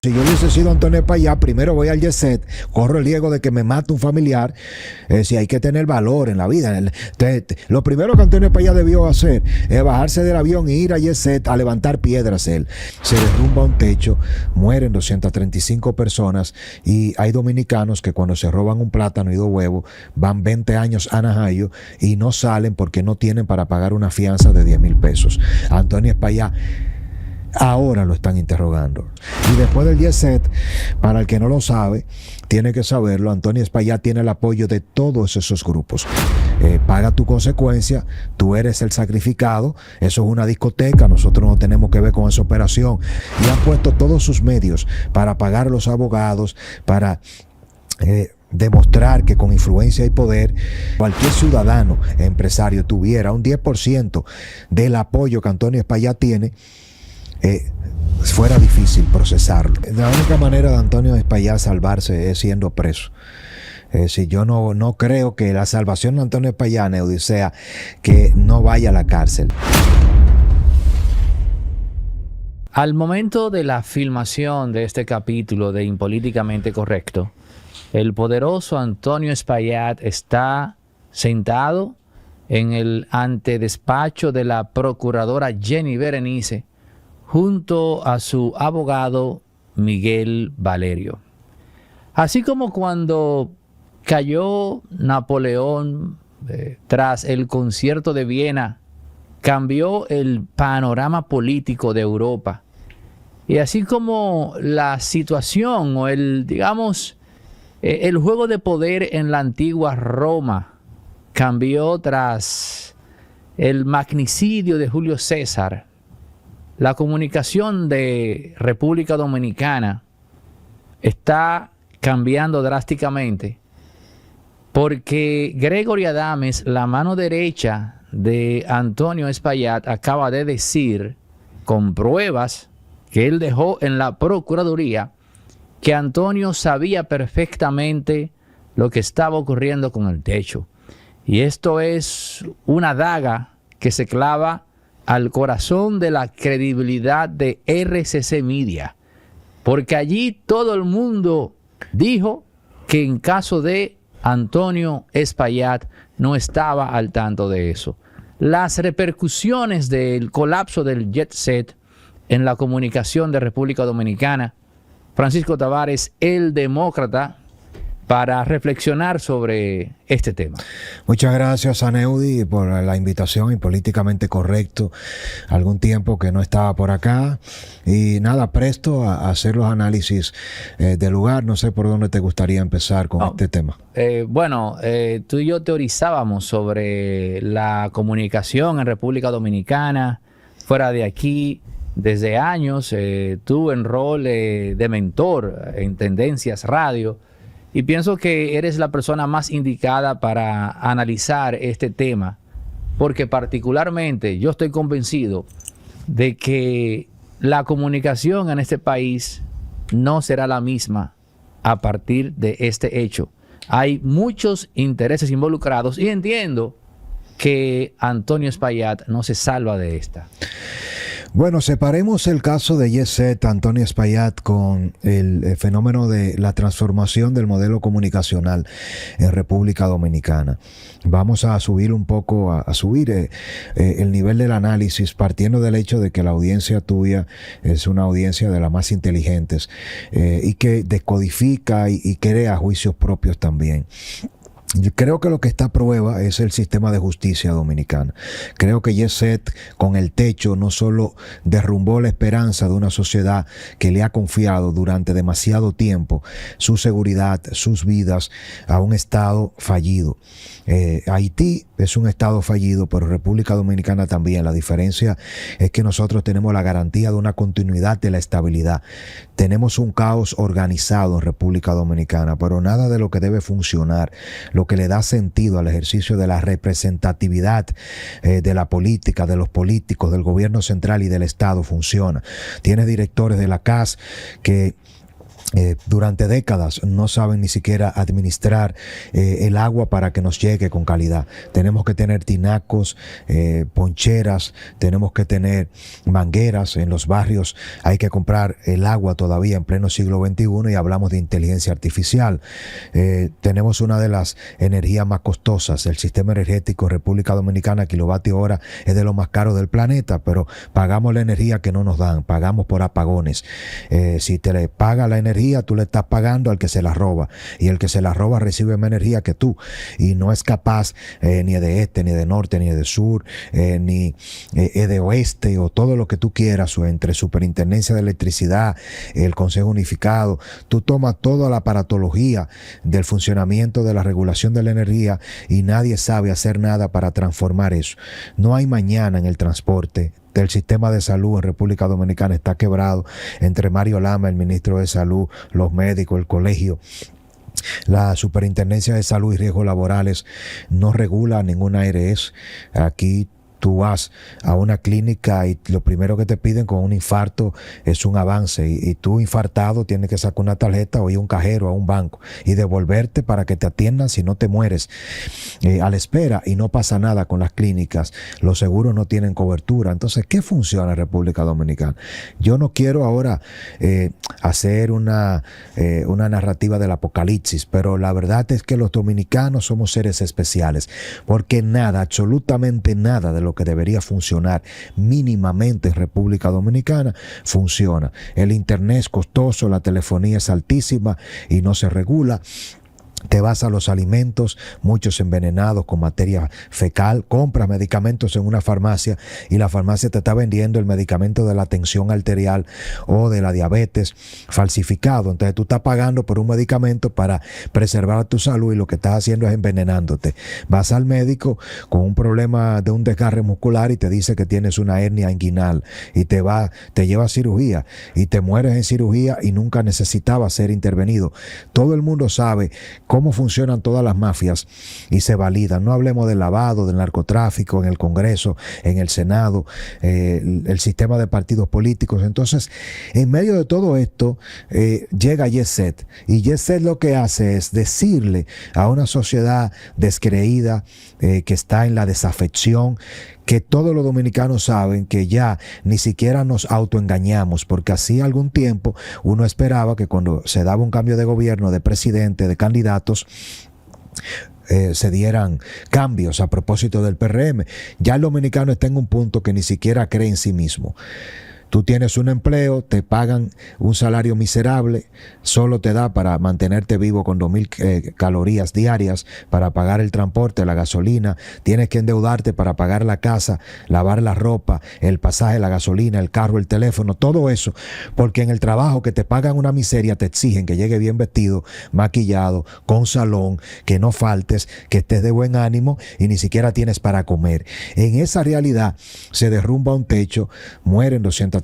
Si yo hubiese sido Antonio Payá, primero voy al Jet, corro el riesgo de que me mate un familiar. Si hay que tener valor en la vida. Lo primero que Antonio Payá debió hacer es bajarse del avión e ir a Jet a levantar piedras. Él se derrumba un techo, mueren 235 personas y hay dominicanos que cuando se roban un plátano y 2 huevos van 20 años a Najayo y no salen porque no tienen para pagar una fianza de 10,000 pesos. Antonio Payá ahora lo están interrogando. Y después del Jet, para el que no lo sabe, tiene que saberlo, Antonio Payá tiene el apoyo de todos esos grupos. Paga tu consecuencia, tú eres el sacrificado, eso es una discoteca, nosotros no tenemos que ver con esa operación. Y han puesto todos sus medios para pagar a los abogados, para demostrar que con influencia y poder cualquier ciudadano empresario tuviera un 10% del apoyo que Antonio Payá tiene, fuera difícil procesarlo. La única manera de Antonio Payá salvarse es siendo preso. Si yo no creo que la salvación de Antonio Payá, Neudi, sea que no vaya a la cárcel. Al momento de la filmación de este capítulo de Impolíticamente Correcto, el poderoso Antonio Espaillat está sentado en el antedespacho de la procuradora Jenny Berenice junto a su abogado Miguel Valerio. Así como cuando cayó Napoleón tras el concierto de Viena, cambió el panorama político de Europa. Y así como la situación o el juego de poder en la antigua Roma cambió tras el magnicidio de Julio César, la comunicación de República Dominicana está cambiando drásticamente porque Gregory Adames, la mano derecha de Antonio Espaillat, acaba de decir con pruebas que él dejó en la Procuraduría que Antonio sabía perfectamente lo que estaba ocurriendo con el techo. Y esto es una daga que se clava al corazón de la credibilidad de RCC Media, porque allí todo el mundo dijo que en caso de Antonio Espaillat no estaba al tanto de eso. Las repercusiones del colapso del Jet Set en la comunicación de República Dominicana. Francisco Tavares, el demócrata, para reflexionar sobre este tema. Muchas gracias a Neudi por la invitación y Políticamente Correcto. Algún tiempo que no estaba por acá y nada, presto a hacer los análisis del lugar. No sé por dónde te gustaría empezar con este tema. Tú y yo teorizábamos sobre la comunicación en República Dominicana, fuera de aquí, desde años. Tú en rol de mentor en Tendencias Radio. Y pienso que eres la persona más indicada para analizar este tema, porque particularmente yo estoy convencido de que la comunicación en este país no será la misma a partir de este hecho. Hay muchos intereses involucrados y entiendo que Antonio Espaillat no se salva de esta. Bueno, separemos el caso de Jet, Antonio Espaillat, con el fenómeno de la transformación del modelo comunicacional en República Dominicana. Vamos a subir un poco, a subir el nivel del análisis, partiendo del hecho de que la audiencia tuya es una audiencia de las más inteligentes y que descodifica y crea juicios propios también. Yo creo que lo que está a prueba es el sistema de justicia dominicana. Creo que Jet con el techo no solo derrumbó la esperanza de una sociedad que le ha confiado durante demasiado tiempo su seguridad, sus vidas, a un Estado fallido. Haití es un Estado fallido, pero República Dominicana también. La diferencia es que nosotros tenemos la garantía de una continuidad de la estabilidad. Tenemos un caos organizado en República Dominicana, pero nada de lo que debe funcionar, lo que le da sentido al ejercicio de la representatividad de la política, de los políticos, del gobierno central y del Estado funciona. Tiene directores de la CAS que durante décadas no saben ni siquiera administrar el agua para que nos llegue con calidad. Tenemos que tener tinacos, poncheras, tenemos que tener mangueras en los barrios. Hay que comprar el agua todavía en pleno siglo XXI y hablamos de inteligencia artificial. Tenemos una de las energías más costosas. El sistema energético en República Dominicana, kilovatio hora, es de los más caros del planeta, pero pagamos la energía que no nos dan, pagamos por apagones. Si te le paga la energía, tú le estás pagando al que se la roba, y el que se la roba recibe más energía que tú y no es capaz ni de este, ni de norte, ni de sur, ni de oeste, o todo lo que tú quieras, o entre Superintendencia de Electricidad, el Consejo Unificado. Tú tomas toda la aparatología del funcionamiento de la regulación de la energía y nadie sabe hacer nada para transformar eso. No hay mañana en el transporte. El sistema de salud en República Dominicana está quebrado, entre Mario Lama, el ministro de Salud, los médicos, el colegio. La Superintendencia de Salud y Riesgos Laborales no regula ninguna ARS. Aquí tú vas a una clínica y lo primero que te piden con un infarto es un avance, y tú infartado tienes que sacar una tarjeta o ir a un cajero, a un banco, y devolverte para que te atiendan si no te mueres a la espera, y no pasa nada con las clínicas. Los seguros no tienen cobertura. Entonces, ¿qué funciona en República Dominicana? Yo no quiero ahora hacer una narrativa del apocalipsis, pero la verdad es que los dominicanos somos seres especiales, porque nada, absolutamente nada de lo que debería funcionar mínimamente en República Dominicana funciona. El internet es costoso, la telefonía es altísima y no se regula. Te vas a los alimentos, muchos envenenados con materia fecal, compras medicamentos en una farmacia y la farmacia te está vendiendo el medicamento de la tensión arterial o de la diabetes falsificado. Entonces tú estás pagando por un medicamento para preservar tu salud y lo que estás haciendo es envenenándote. Vas al médico con un problema de un desgarre muscular y te dice que tienes una hernia inguinal y te lleva a cirugía y te mueres en cirugía y nunca necesitaba ser intervenido. Todo el mundo sabe cómo funcionan todas las mafias y se validan. No hablemos del lavado, del narcotráfico en el Congreso, en el Senado, el sistema de partidos políticos. Entonces, en medio de todo esto, llega Jet-Set. Y Jet-Set lo que hace es decirle a una sociedad descreída, que está en la desafección, que todos los dominicanos saben que ya ni siquiera nos autoengañamos, porque así algún tiempo uno esperaba que cuando se daba un cambio de gobierno, de presidente, de candidatos, se dieran cambios a propósito del PRM. Ya el dominicano está en un punto que ni siquiera cree en sí mismo. Tú tienes un empleo, te pagan un salario miserable, solo te da para mantenerte vivo con 2.000 calorías diarias, para pagar el transporte, la gasolina, tienes que endeudarte para pagar la casa, lavar la ropa, el pasaje, la gasolina, el carro, el teléfono, todo eso, porque en el trabajo que te pagan una miseria te exigen que llegue bien vestido, maquillado, con salón, que no faltes, que estés de buen ánimo y ni siquiera tienes para comer. En esa realidad se derrumba un techo, mueren 235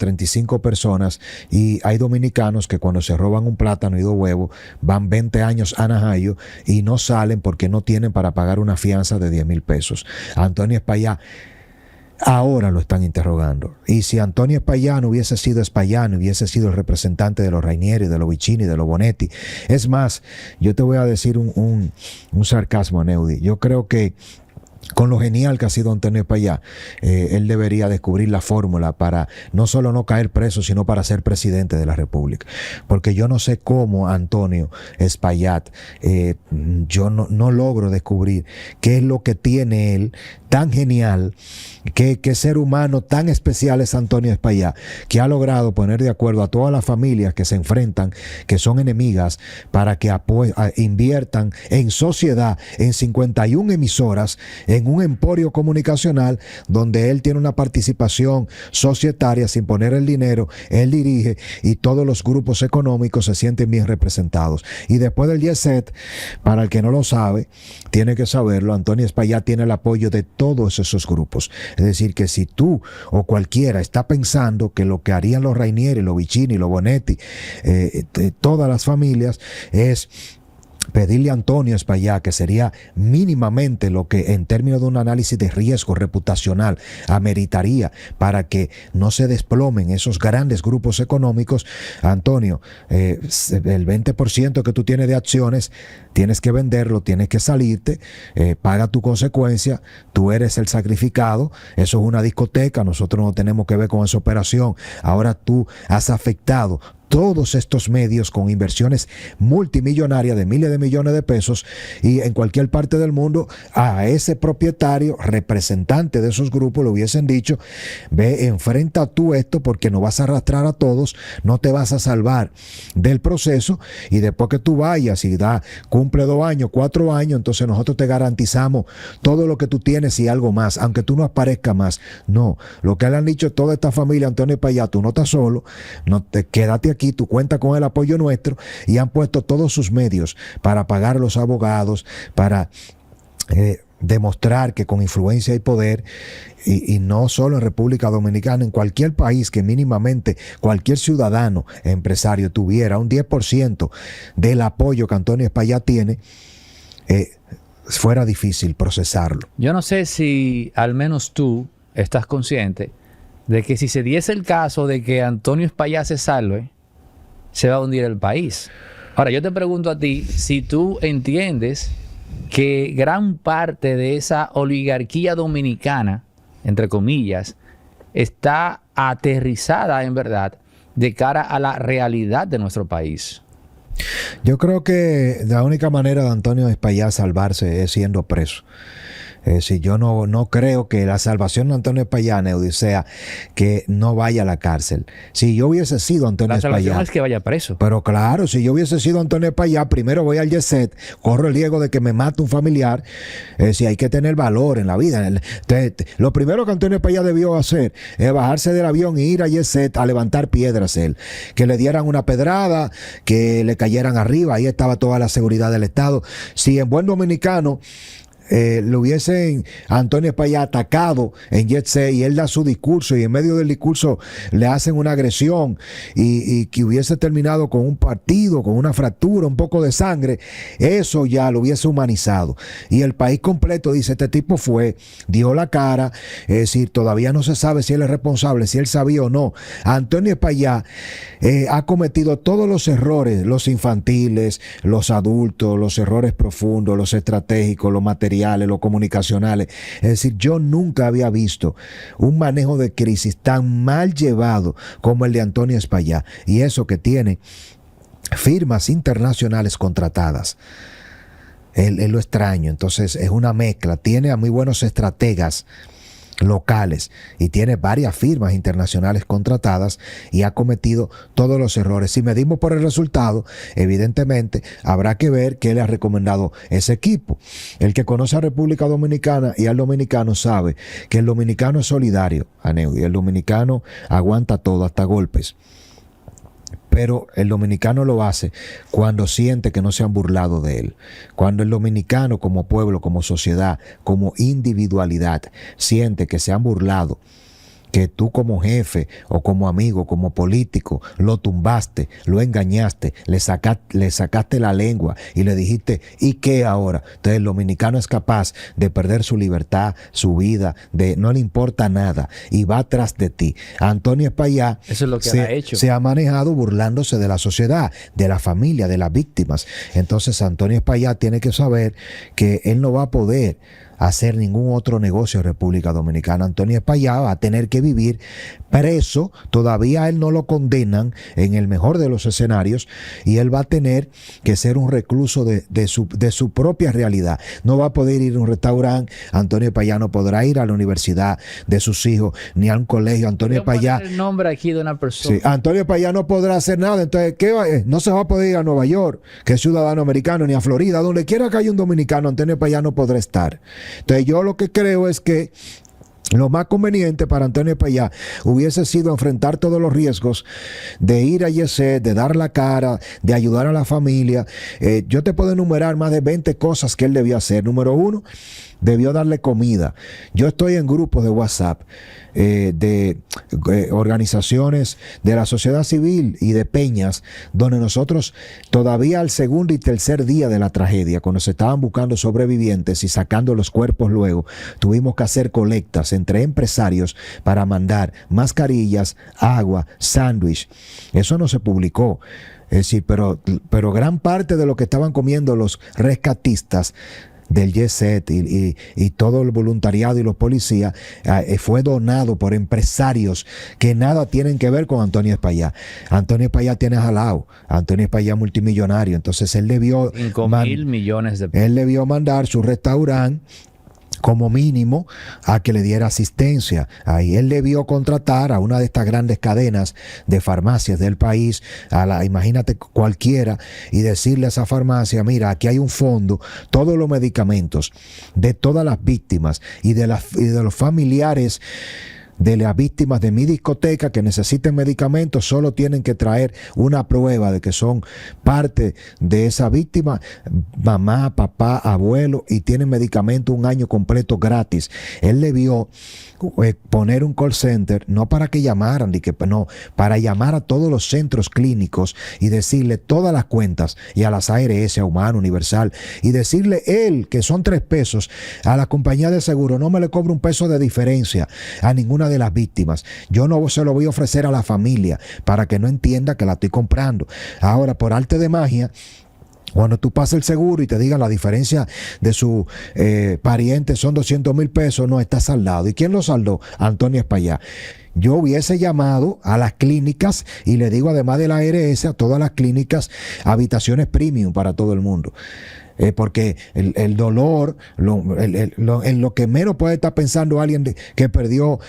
personas y hay dominicanos que cuando se roban un plátano y 2 huevos van 20 años a Najayo y no salen porque no tienen para pagar una fianza de 10,000 pesos. Antonio Espaillá ahora lo están interrogando. Y si Antonio Espaillá no hubiese sido Espaillano, hubiese sido el representante de los Rainieri, de los Vicini, de los Bonetti. Es más, yo te voy a decir un sarcasmo, Neudi. Yo creo que con lo genial que ha sido Antonio Espaillá, él debería descubrir la fórmula para no solo no caer preso, sino para ser presidente de la República. Porque yo no sé cómo Antonio Espaillá, yo no logro descubrir qué es lo que tiene él tan genial, qué ser humano tan especial es Antonio Espaillá, que ha logrado poner de acuerdo a todas las familias que se enfrentan, que son enemigas, para que inviertan en sociedad, en 51 emisoras, en un emporio comunicacional donde él tiene una participación societaria sin poner el dinero, él dirige y todos los grupos económicos se sienten bien representados. Y después del Jet-Set, para el que no lo sabe, tiene que saberlo, Antonio Espaillá tiene el apoyo de todos esos grupos. Es decir, que si tú o cualquiera está pensando que lo que harían los Rainieri, los Vicini, los Bonetti, todas las familias es pedirle a Antonio Espaillat, que sería mínimamente lo que en términos de un análisis de riesgo reputacional ameritaría para que no se desplomen esos grandes grupos económicos. Antonio, el 20% que tú tienes de acciones, tienes que venderlo, tienes que salirte, paga tu consecuencia, tú eres el sacrificado, eso es una discoteca, nosotros no tenemos que ver con esa operación, ahora tú has afectado todos estos medios con inversiones multimillonarias de miles de millones de pesos, y en cualquier parte del mundo a ese propietario, representante de esos grupos, le hubiesen dicho: ve, enfrenta tú esto porque no vas a arrastrar a todos, no te vas a salvar del proceso, y después que tú vayas y cumple 2 años, 4 años, entonces nosotros te garantizamos todo lo que tú tienes y algo más, aunque tú no aparezcas más. No, lo que le han dicho toda esta familia, Antonio Espaillat: tú no estás solo, quédate aquí, tú cuentas con el apoyo nuestro, y han puesto todos sus medios para pagar a los abogados, para demostrar que con influencia y poder, y no solo en República Dominicana, en cualquier país que mínimamente cualquier ciudadano empresario tuviera un 10% del apoyo que Antonio Espaillat tiene, fuera difícil procesarlo. Yo no sé si al menos tú estás consciente de que si se diese el caso de que Antonio Espaillat se salve, se va a hundir el país. Ahora, yo te pregunto a ti si tú entiendes que gran parte de esa oligarquía dominicana, entre comillas, está aterrizada en verdad de cara a la realidad de nuestro país. Yo creo que la única manera de Antonio Espaillat salvarse es siendo preso. Si yo no creo que la salvación de Antonio Espaillat, Neudi, sea que no vaya a la cárcel. Si yo hubiese sido Antonio Espaillat, la salvación es que vaya preso. Pero claro, si yo hubiese sido Antonio Espaillat, primero voy al Jet, corro el riesgo de que me mate un familiar. Si hay que tener valor en la vida. Lo primero que Antonio Espaillat debió hacer es bajarse del avión e ir a Jet a levantar piedras él. Que le dieran una pedrada, que le cayeran arriba. Ahí estaba toda la seguridad del Estado. Si en buen dominicano lo hubiesen Antonio Espaillat atacado en Jet Set, y él da su discurso, y en medio del discurso le hacen una agresión, y que hubiese terminado con un partido, con una fractura, un poco de sangre, eso ya lo hubiese humanizado, y el país completo dice: este tipo dio la cara. Es decir, todavía no se sabe si él es responsable, si él sabía o no. Antonio Espaillat ha cometido todos los errores, los infantiles, los adultos, los errores profundos, los estratégicos, los materiales, los comunicacionales. Es decir, yo nunca había visto un manejo de crisis tan mal llevado como el de Antonio Espaillat, y eso que tiene firmas internacionales contratadas. Él lo extraño. Entonces es una mezcla, tiene a muy buenos estrategas locales y tiene varias firmas internacionales contratadas, y ha cometido todos los errores. Si medimos por el resultado, evidentemente habrá que ver qué le ha recomendado ese equipo. El que conoce a República Dominicana y al dominicano sabe que el dominicano es solidario, y el dominicano aguanta todo, hasta golpes. Pero el dominicano lo hace cuando siente que no se han burlado de él. Cuando el dominicano, como pueblo, como sociedad, como individualidad, siente que se han burlado, que tú como jefe o como amigo, como político, lo tumbaste, lo engañaste, le sacaste la lengua y le dijiste: ¿y qué ahora? Entonces el dominicano es capaz de perder su libertad, su vida, no le importa nada, y va tras de ti. Antonio Espaillat, eso es lo que ha hecho. Se ha manejado burlándose de la sociedad, de la familia, de las víctimas. Entonces Antonio Espaillat tiene que saber que él no va a poder hacer ningún otro negocio en República Dominicana. Antonio Espaillat va a tener que vivir preso. Todavía a él no lo condenan en el mejor de los escenarios, y él va a tener que ser un recluso de su propia realidad. No va a poder ir a un restaurante. Antonio Espaillat no podrá ir a la universidad de sus hijos ni a un colegio. Antonio Espaillat, el nombre aquí de una persona. Sí, Antonio Espaillat no podrá hacer nada. Entonces, no se va a poder ir a Nueva York, que es ciudadano americano, ni a Florida, donde quiera que haya un dominicano. Antonio Espaillat no podrá estar. Entonces yo lo que creo es que lo más conveniente para Antonio Espaillat hubiese sido enfrentar todos los riesgos de ir a Jet, de dar la cara, de ayudar a la familia. Yo te puedo enumerar más de 20 cosas que él debió hacer. Número 1, debió darle comida. Yo estoy en grupos de WhatsApp de organizaciones de la sociedad civil y de peñas, donde nosotros todavía al segundo y tercer día de la tragedia, cuando se estaban buscando sobrevivientes y sacando los cuerpos luego, tuvimos que hacer colectas entre empresarios para mandar mascarillas, agua, sándwich. Eso no se publicó. Es decir, pero gran parte de lo que estaban comiendo los rescatistas del Jet y todo el voluntariado y los policías fue donado por empresarios que nada tienen que ver con Antonio Espaillat. Antonio Espaillat tiene jalao, Antonio Espaillat multimillonario, entonces él debió 5.000 millones de pesos. Él debió mandar su restaurante como mínimo a que le diera asistencia. Ahí él debió contratar a una de estas grandes cadenas de farmacias del país, imagínate cualquiera, y decirle a esa farmacia, mira, aquí hay un fondo, todos los medicamentos de todas las víctimas y de los familiares de las víctimas de mi discoteca que necesiten medicamentos, solo tienen que traer una prueba de que son parte de esa víctima, mamá, papá, abuelo, y tienen medicamento un año completo gratis. Él debió poner un call center, no para que llamaran, no, para llamar a todos los centros clínicos y decirle todas las cuentas, y a las ARS, a Humana, Universal, y decirle él que son 3 pesos, a la compañía de seguro no me le cobro un peso de diferencia a ninguna de las víctimas. Yo no se lo voy a ofrecer a la familia para que no entienda que la estoy comprando. Ahora, por arte de magia, cuando tú pasas el seguro y te digan la diferencia de su pariente son 200,000 pesos, no, está saldado. ¿Y quién lo saldó? Antonio Espaillat. Yo hubiese llamado a las clínicas y le digo, además de la ARS, a todas las clínicas, habitaciones premium para todo el mundo. Porque el dolor, en lo que menos puede estar pensando alguien que perdió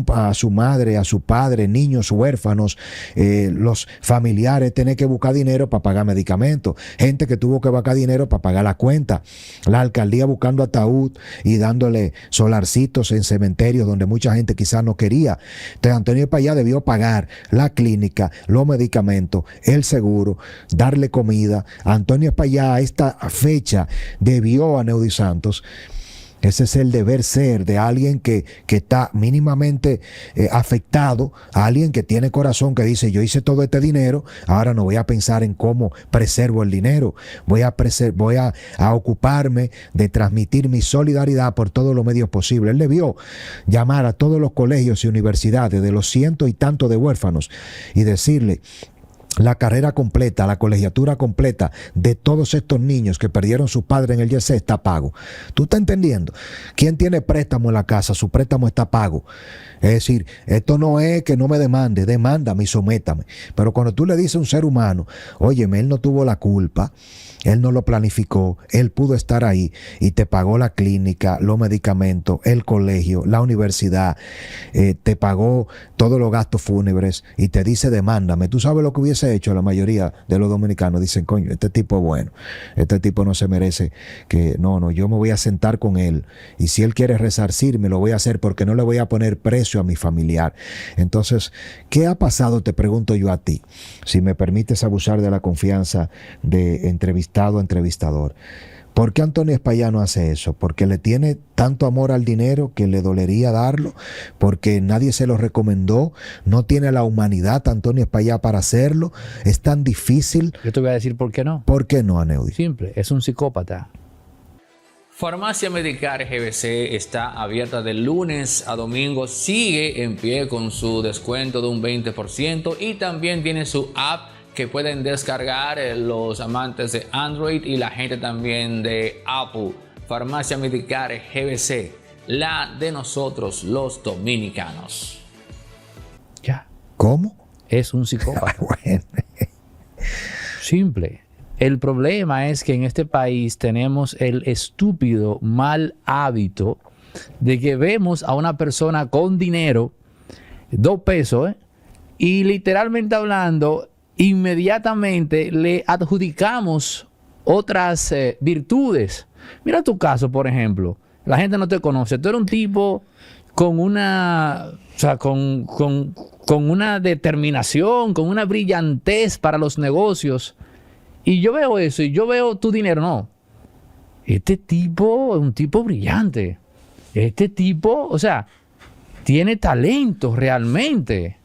a su madre, a su padre, niños huérfanos, los familiares, tener que buscar dinero para pagar medicamentos, gente que tuvo que buscar dinero para pagar la cuenta, la alcaldía buscando ataúd y dándole solarcitos en cementerios donde mucha gente quizás no quería. Entonces Antonio Espaillat debió pagar la clínica, los medicamentos, el seguro, darle comida. Antonio Espaillat a esta fecha debió a Neudi Santos. Ese es el deber ser de alguien que está mínimamente afectado, a alguien que tiene corazón, que dice, yo hice todo este dinero, ahora no voy a pensar en cómo preservo el dinero, voy a ocuparme de transmitir mi solidaridad por todos los medios posibles. Él debió llamar a todos los colegios y universidades de los cientos y tantos de huérfanos y decirle, la carrera completa, la colegiatura completa de todos estos niños que perdieron su padre en el Jet está pago. ¿Tú estás entendiendo? ¿Quién tiene préstamo en la casa? Su préstamo está pago. Es decir, esto no es que no me demándame y sométame. Pero cuando tú le dices a un ser humano, óyeme, él no tuvo la culpa, él no lo planificó, él pudo estar ahí y te pagó la clínica, los medicamentos, el colegio, la universidad, te pagó todos los gastos fúnebres y te dice demándame. Tú sabes lo que hubiese hecho la mayoría de los dominicanos. Dicen, coño, este tipo es bueno, este tipo no se merece que, no, yo me voy a sentar con él y si él quiere resarcirme lo voy a hacer porque no le voy a poner precio a mi familiar. Entonces, ¿qué ha pasado? Te pregunto yo a ti, si me permites abusar de la confianza de entrevistado a entrevistador. ¿Por qué Antonio Espaillat no hace eso? ¿Porque le tiene tanto amor al dinero que le dolería darlo? ¿Porque nadie se lo recomendó? ¿No tiene la humanidad Antonio Espaillat para hacerlo? ¿Es tan difícil? Yo te voy a decir por qué no. ¿Por qué no, Aneudi? Simple, es un psicópata. Farmacia Medicare GBC está abierta de lunes a domingo, sigue en pie con su descuento de un 20% y también tiene su app que pueden descargar los amantes de Android y la gente también de Apple. Farmacia Medicare GBC, la de nosotros los dominicanos. Ya. ¿Cómo? Es un psicópata. Bueno. Simple. El problema es que en este país tenemos el estúpido mal hábito de que vemos a una persona con dinero, 2 pesos, y literalmente hablando, inmediatamente le adjudicamos otras virtudes. Mira tu caso, por ejemplo. La gente no te conoce. Tú eres un tipo con una, con una determinación, con una brillantez para los negocios. Y yo veo eso y yo veo tu dinero. No. este tipo es un tipo brillante. Este tipo, o sea, tiene talento realmente.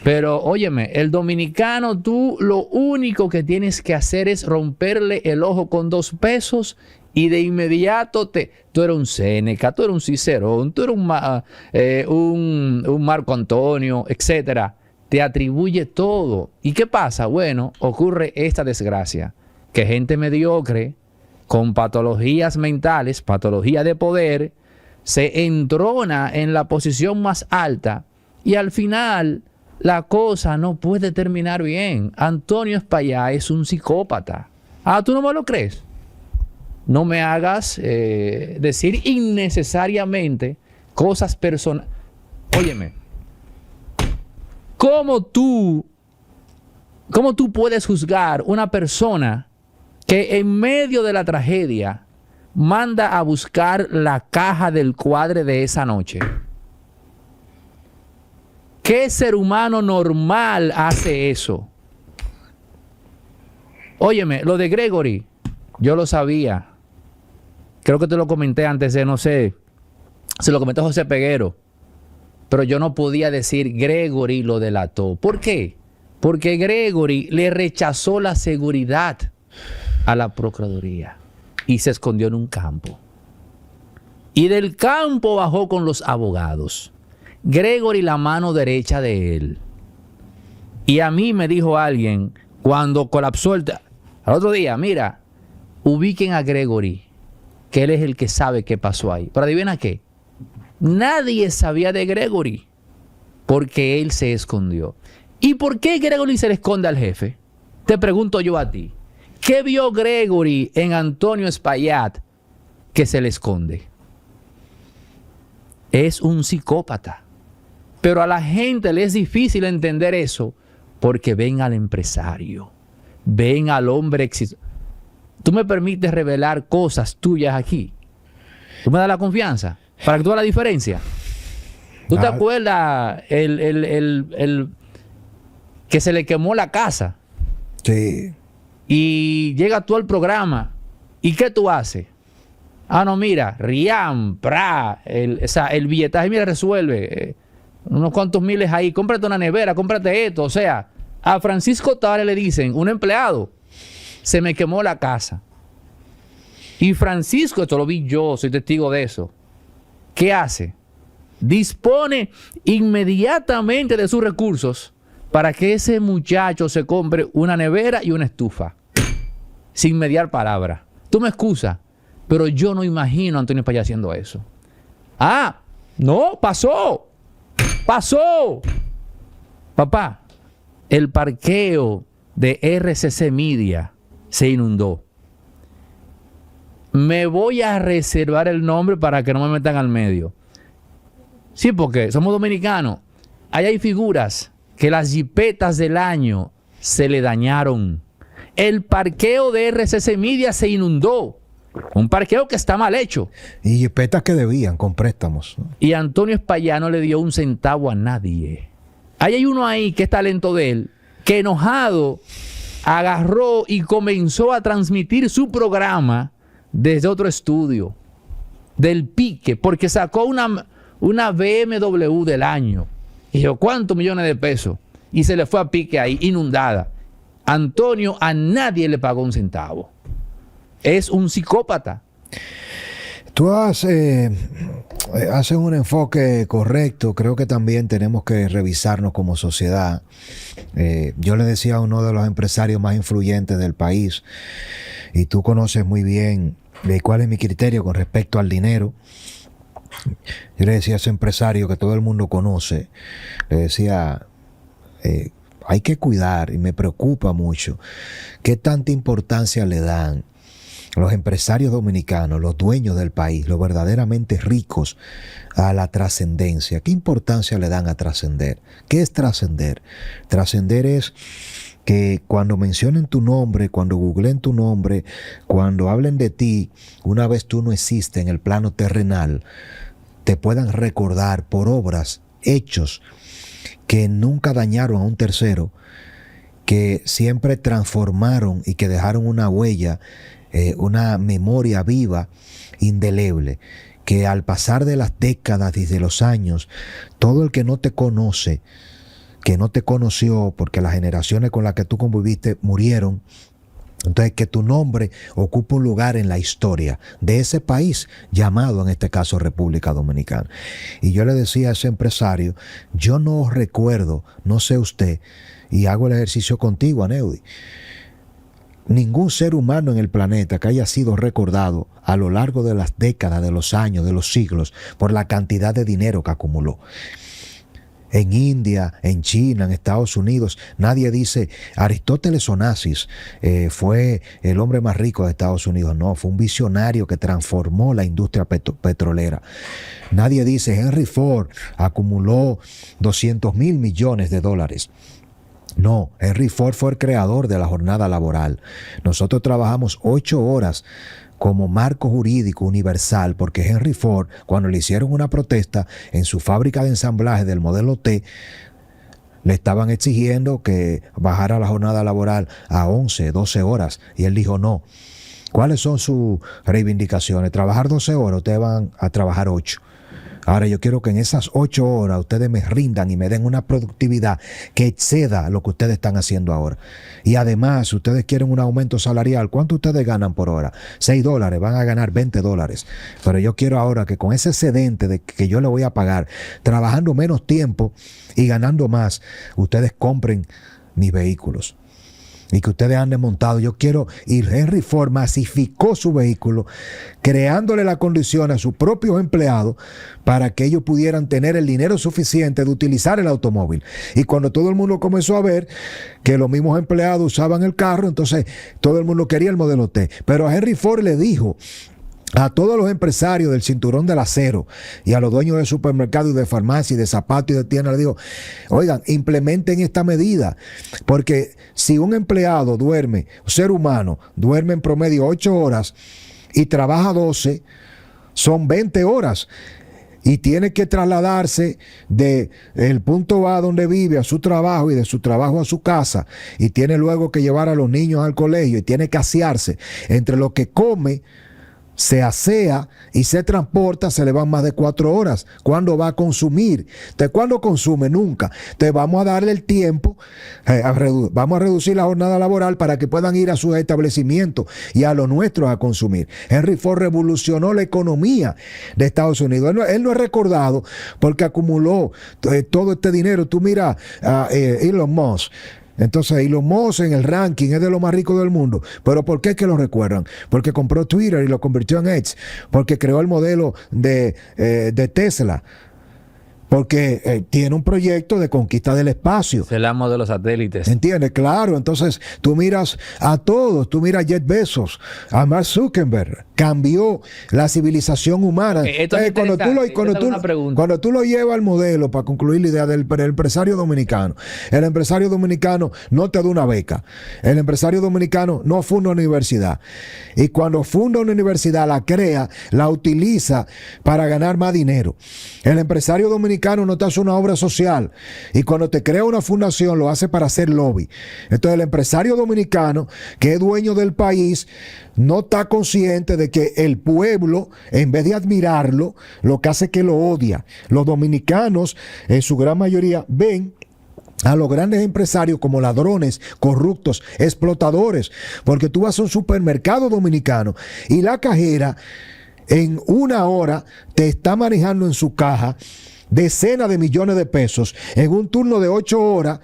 Pero óyeme, el dominicano, tú lo único que tienes que hacer es romperle el ojo con 2 pesos y de inmediato tú eres un Séneca, tú eres un Cicerón, tú eres un Marco Antonio, etcétera. Te atribuye todo. ¿Y qué pasa? Bueno, ocurre esta desgracia, que gente mediocre, con patologías mentales, patología de poder, se entrona en la posición más alta y al final la cosa no puede terminar bien. Antonio Espaillat es un psicópata. Ah, ¿tú no me lo crees? No me hagas decir innecesariamente cosas personales. Óyeme, ¿cómo tú puedes juzgar una persona que en medio de la tragedia manda a buscar la caja del cuadre de esa noche? ¿Qué ser humano normal hace eso? Óyeme, lo de Gregory, yo lo sabía. Creo que te lo comenté antes de, no sé, se lo comentó José Peguero. Pero yo no podía decir Gregory lo delató. ¿Por qué? Porque Gregory le rechazó la seguridad a la Procuraduría y se escondió en un campo. Y del campo bajó con los abogados. Gregory, la mano derecha de él. Y a mí me dijo alguien, cuando colapsó al otro día, mira, ubiquen a Gregory, que él es el que sabe qué pasó ahí. Pero adivina qué, nadie sabía de Gregory, porque él se escondió. ¿Y por qué Gregory se le esconde al jefe? Te pregunto yo a ti. ¿Qué vio Gregory en Antonio Espaillat que se le esconde? Es un psicópata. Pero a la gente le es difícil entender eso porque ven al empresario, ven al hombre exitoso. Tú me permites revelar cosas tuyas aquí. Tú me das la confianza para que tú veas la diferencia. ¿Tú te acuerdas el que se le quemó la casa? Sí. Y llega tú al programa. ¿Y qué tú haces? Ah, no, mira, Riam, Pra, el billetaje, mira, resuelve. Unos cuantos miles ahí, cómprate una nevera, cómprate esto. O sea, a Francisco Tavares le dicen, un empleado, se me quemó la casa. Y Francisco, esto lo vi yo, soy testigo de eso. ¿Qué hace? Dispone inmediatamente de sus recursos para que ese muchacho se compre una nevera y una estufa. Sin mediar palabra. Tú me excusas, pero yo no imagino a Antonio Espaillat haciendo eso. Ah, no, pasó. ¡Pasó! Papá, el parqueo de RCC Media se inundó. Me voy a reservar el nombre para que no me metan al medio. Sí, porque somos dominicanos. Ahí hay figuras que las jipetas del año se le dañaron. El parqueo de RCC Media se inundó. Un parqueo que está mal hecho. Y jipetas que debían con préstamos. Y Antonio Espaillat no le dio un centavo a nadie. Ahí hay uno ahí que es talento de él, que enojado agarró y comenzó a transmitir su programa desde otro estudio, del pique, porque sacó una BMW del año. Y dijo, ¿cuántos millones de pesos? Y se le fue a pique ahí, inundada. Antonio a nadie le pagó un centavo. Es un psicópata. Tú haces un enfoque correcto. Creo que también tenemos que revisarnos como sociedad. Yo le decía a uno de los empresarios más influyentes del país, y tú conoces muy bien cuál es mi criterio con respecto al dinero. Yo le decía a ese empresario que todo el mundo conoce, le decía, hay que cuidar, y me preocupa mucho, qué tanta importancia le dan los empresarios dominicanos, los dueños del país, los verdaderamente ricos, a la trascendencia. ¿Qué importancia le dan a trascender? ¿Qué es trascender? Trascender es que cuando mencionen tu nombre, cuando googleen tu nombre, cuando hablen de ti, una vez tú no existes en el plano terrenal, te puedan recordar por obras, hechos que nunca dañaron a un tercero, que siempre transformaron y que dejaron una huella una memoria viva, indeleble, que al pasar de las décadas y de los años, todo el que no te conoce, que no te conoció porque las generaciones con las que tú conviviste murieron, entonces que tu nombre ocupa un lugar en la historia de ese país llamado en este caso República Dominicana. Y yo le decía a ese empresario, yo no recuerdo, no sé usted, y hago el ejercicio contigo, Aneudi, ningún ser humano en el planeta que haya sido recordado a lo largo de las décadas, de los años, de los siglos, por la cantidad de dinero que acumuló. En India, en China, en Estados Unidos, nadie dice Aristóteles Onassis fue el hombre más rico de Estados Unidos. No, fue un visionario que transformó la industria petrolera. Nadie dice Henry Ford acumuló 200,000 millones de dólares. No, Henry Ford fue el creador de la jornada laboral. Nosotros trabajamos 8 horas como marco jurídico universal, porque Henry Ford, cuando le hicieron una protesta en su fábrica de ensamblaje del modelo T, le estaban exigiendo que bajara la jornada laboral a 11, 12 horas, y él dijo no. ¿Cuáles son sus reivindicaciones? Trabajar 12 horas, ustedes van a trabajar 8. Ahora yo quiero que en esas 8 horas ustedes me rindan y me den una productividad que exceda lo que ustedes están haciendo ahora. Y además, si ustedes quieren un aumento salarial, ¿cuánto ustedes ganan por hora? $6, van a ganar $20. Pero yo quiero ahora que con ese excedente de que yo le voy a pagar, trabajando menos tiempo y ganando más, ustedes compren mis vehículos. Y que ustedes anden montados. Yo quiero, y Henry Ford masificó su vehículo, creándole la condición a sus propios empleados para que ellos pudieran tener el dinero suficiente de utilizar el automóvil. Y cuando todo el mundo comenzó a ver que los mismos empleados usaban el carro, entonces todo el mundo quería el modelo T. Pero Henry Ford le dijo a todos los empresarios del cinturón del acero y a los dueños de supermercados y de farmacia y de zapatos y de tiendas, le digo, oigan, implementen esta medida, porque si un empleado duerme, un ser humano duerme en promedio 8 horas y trabaja 12, son 20 horas. Y tiene que trasladarse del punto A donde vive a su trabajo y de su trabajo a su casa, y tiene luego que llevar a los niños al colegio y tiene que asearse. Entre lo que come, se asea y se transporta, se le van más de 4 horas. ¿Cuándo va a consumir? Entonces, ¿cuándo consume? Nunca. Entonces, vamos a darle el tiempo, vamos a reducir la jornada laboral para que puedan ir a sus establecimientos y a los nuestros a consumir. Henry Ford revolucionó la economía de Estados Unidos. Él no es recordado porque acumuló todo este dinero. Tú miras a Elon Musk. Entonces Elon Musk en el ranking es de los más ricos del mundo. ¿Pero por qué es que lo recuerdan? Porque compró Twitter y lo convirtió en X. Porque creó el modelo de Tesla. Porque tiene un proyecto de conquista del espacio. Es el amo de los satélites. ¿Entiendes? Claro. Entonces tú miras a todos. Tú miras a Jeff Bezos, a Mark Zuckerberg. Cambió la civilización humana. Cuando tú lo llevas al modelo, para concluir la idea del empresario dominicano, el empresario dominicano no te da una beca. El empresario dominicano no funda una universidad. Y cuando funda una universidad, la crea, la utiliza para ganar más dinero. El empresario dominicano no te hace una obra social, y cuando te crea una fundación lo hace para hacer lobby. Entonces el empresario dominicano, que es dueño del país, no está consciente de que el pueblo, en vez de admirarlo, lo que hace es que lo odia. Los dominicanos, en su gran mayoría, ven a los grandes empresarios como ladrones, corruptos, explotadores, porque tú vas a un supermercado dominicano y la cajera en 1 hora te está manejando en su caja decenas de millones de pesos. En un turno de 8 horas,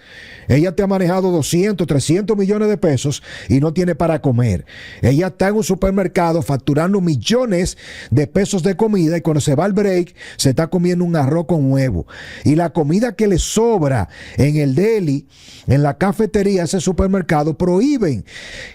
ella te ha manejado 200, 300 millones de pesos y no tiene para comer. Ella está en un supermercado facturando millones de pesos de comida, y cuando se va al break, se está comiendo un arroz con huevo. Y la comida que le sobra en el deli, en la cafetería, ese supermercado, prohíben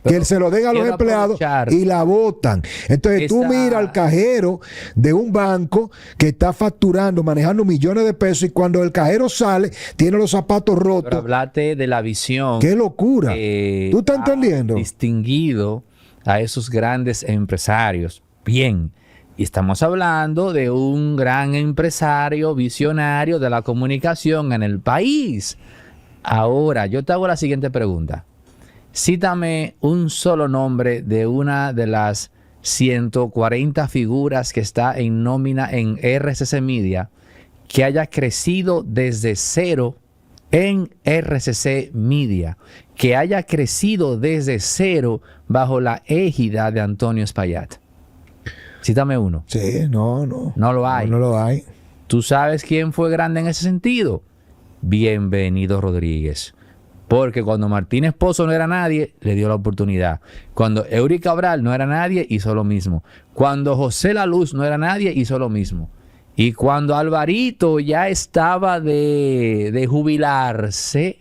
que se lo den a los empleados y la botan. Entonces tú miras al cajero de un banco que está facturando, manejando millones de pesos, y cuando el cajero sale, tiene los zapatos rotos. Pero hablaste de la visión. ¡Qué locura! ¿Tú estás entendiendo? Distinguido a esos grandes empresarios. Bien. Y estamos hablando de un gran empresario visionario de la comunicación en el país. Ahora, yo te hago la siguiente pregunta. cítame un solo nombre de una de las 140 figuras que está en nómina en RCC Media que haya crecido desde cero en RCC Media, que haya crecido desde cero bajo la égida de Antonio Espaillat. Cítame uno. Sí, no. No lo hay. No lo hay. ¿Tú sabes quién fue grande en ese sentido? Bienvenido Rodríguez. Porque cuando Martínez Pozo no era nadie, le dio la oportunidad. Cuando Eury Cabral no era nadie, hizo lo mismo. Cuando José La Luz no era nadie, hizo lo mismo. Y cuando Alvarito ya estaba de jubilarse,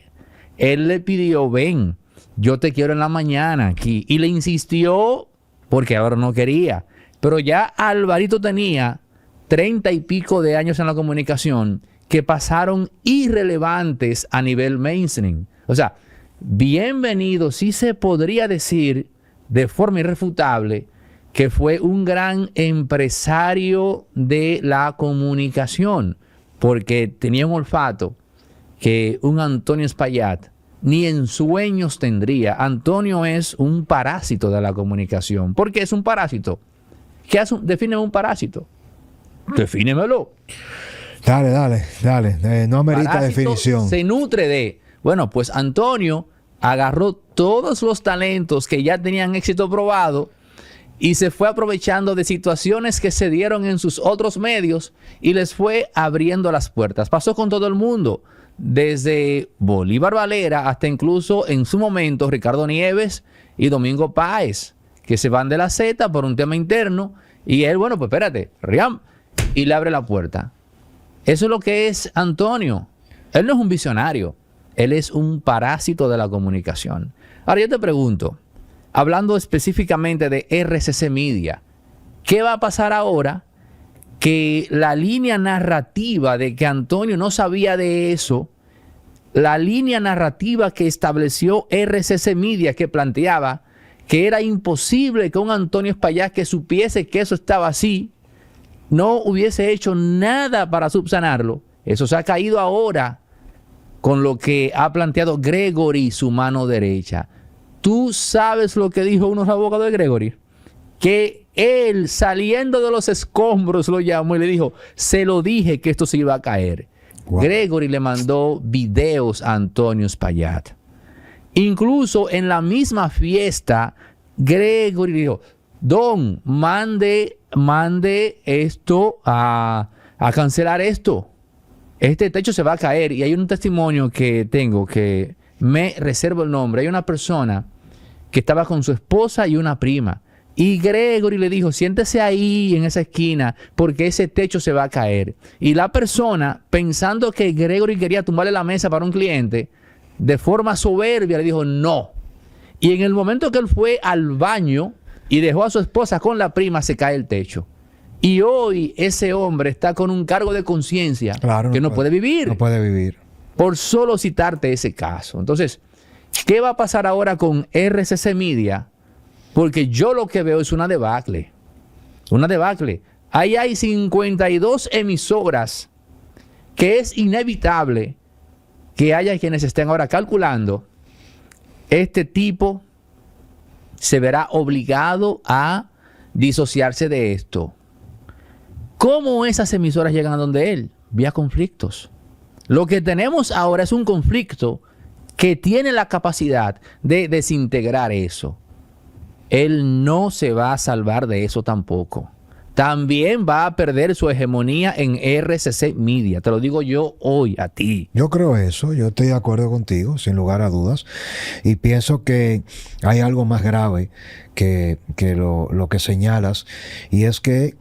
él le pidió, ven, yo te quiero en la mañana aquí. Y le insistió porque ahora no quería. Pero ya Alvarito tenía 30 y pico de años en la comunicación que pasaron irrelevantes a nivel mainstream. O sea, Bienvenido sí se podría decir de forma irrefutable que fue un gran empresario de la comunicación, porque tenía un olfato que un Antonio Espaillat ni en sueños tendría. Antonio es un parásito de la comunicación. ¿Por qué es un parásito? Define un parásito. Defínemelo. Dale. No amerita Parásito definición. se nutre de... Bueno, pues Antonio agarró todos los talentos que ya tenían éxito probado y se fue aprovechando de situaciones que se dieron en sus otros medios y les fue abriendo las puertas. Pasó con todo el mundo, desde Bolívar Valera hasta incluso en su momento Ricardo Nieves y Domingo Páez, que se van de la Z por un tema interno y él, bueno, pues espérate, Riam, y le abre la puerta. Eso es lo que es Antonio. Él no es un visionario. Él es un parásito de la comunicación. Ahora yo te pregunto, hablando específicamente de RCC Media, ¿qué va a pasar ahora que la línea narrativa de que Antonio no sabía de eso, la línea narrativa que estableció RCC Media, que planteaba que era imposible que un Antonio Espaillat que supiese que eso estaba así, no hubiese hecho nada para subsanarlo? Eso se ha caído ahora con lo que ha planteado Gregory, su mano derecha. ¿Tú sabes lo que dijo uno de los abogados de Gregory? Que él, saliendo de los escombros, lo llamó y le dijo, se lo dije que esto se iba a caer. Wow. Gregory le mandó videos a Antonio Espaillat. Incluso en la misma fiesta, Gregory dijo, Don, mande esto a cancelar esto. Este techo se va a caer. Y hay un testimonio que tengo que me reservo el nombre. Hay una persona que estaba con su esposa y una prima. Y Gregory le dijo, siéntese ahí en esa esquina porque ese techo se va a caer. Y la persona, pensando que Gregory quería tumbarle la mesa para un cliente, de forma soberbia le dijo no. Y en el momento que él fue al baño y dejó a su esposa con la prima, se cae el techo. Y hoy ese hombre está con un cargo de conciencia que no puede vivir. No puede vivir. Por solo citarte ese caso. Entonces, ¿qué va a pasar ahora con RCC Media? Porque yo lo que veo es una debacle. Una debacle. Ahí hay 52 emisoras que es inevitable que haya quienes estén ahora calculando. Este tipo se verá obligado a disociarse de esto. ¿Cómo esas emisoras llegan a donde él? Vía conflictos. Lo que tenemos ahora es un conflicto que tiene la capacidad de desintegrar eso. Él no se va a salvar de eso tampoco. También va a perder su hegemonía en RCC Media. Te lo digo yo hoy a ti. Yo creo eso. Yo estoy de acuerdo contigo, sin lugar a dudas. Y pienso que hay algo más grave que lo que señalas. Y es que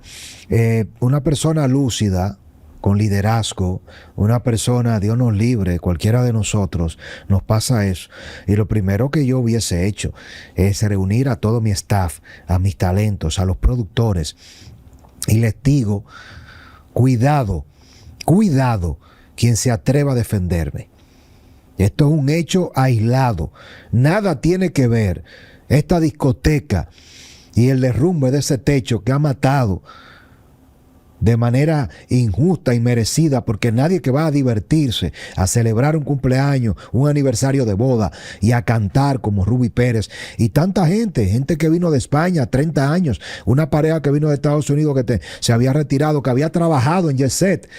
una persona lúcida, con liderazgo, una persona, Dios nos libre, cualquiera de nosotros, nos pasa eso. Y lo primero que yo hubiese hecho es reunir a todo mi staff, a mis talentos, a los productores. Y les digo, cuidado quien se atreva a defenderme. Esto es un hecho aislado. Nada tiene que ver esta discoteca y el derrumbe de ese techo que ha matado de manera injusta y merecida, porque nadie que va a divertirse, a celebrar un cumpleaños, un aniversario de boda y a cantar como Ruby Pérez y tanta gente que vino de España, 30 años, una pareja que vino de Estados Unidos se había retirado, que había trabajado en Jet Set.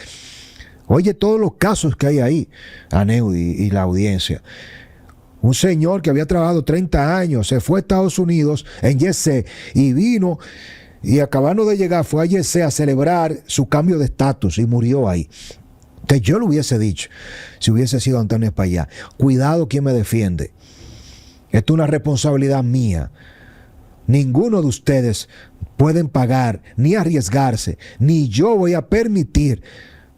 Oye, todos los casos que hay ahí, Aneudi y la audiencia. Un señor que había trabajado 30 años, se fue a Estados Unidos en Jet Set y vino. Y acabando de llegar, fue a Yesé a celebrar su cambio de estatus y murió ahí. Entonces yo lo hubiese dicho, si hubiese sido Antonio Espaillat, cuidado quien me defiende. Esto es una responsabilidad mía. Ninguno de ustedes pueden pagar, ni arriesgarse, ni yo voy a permitir,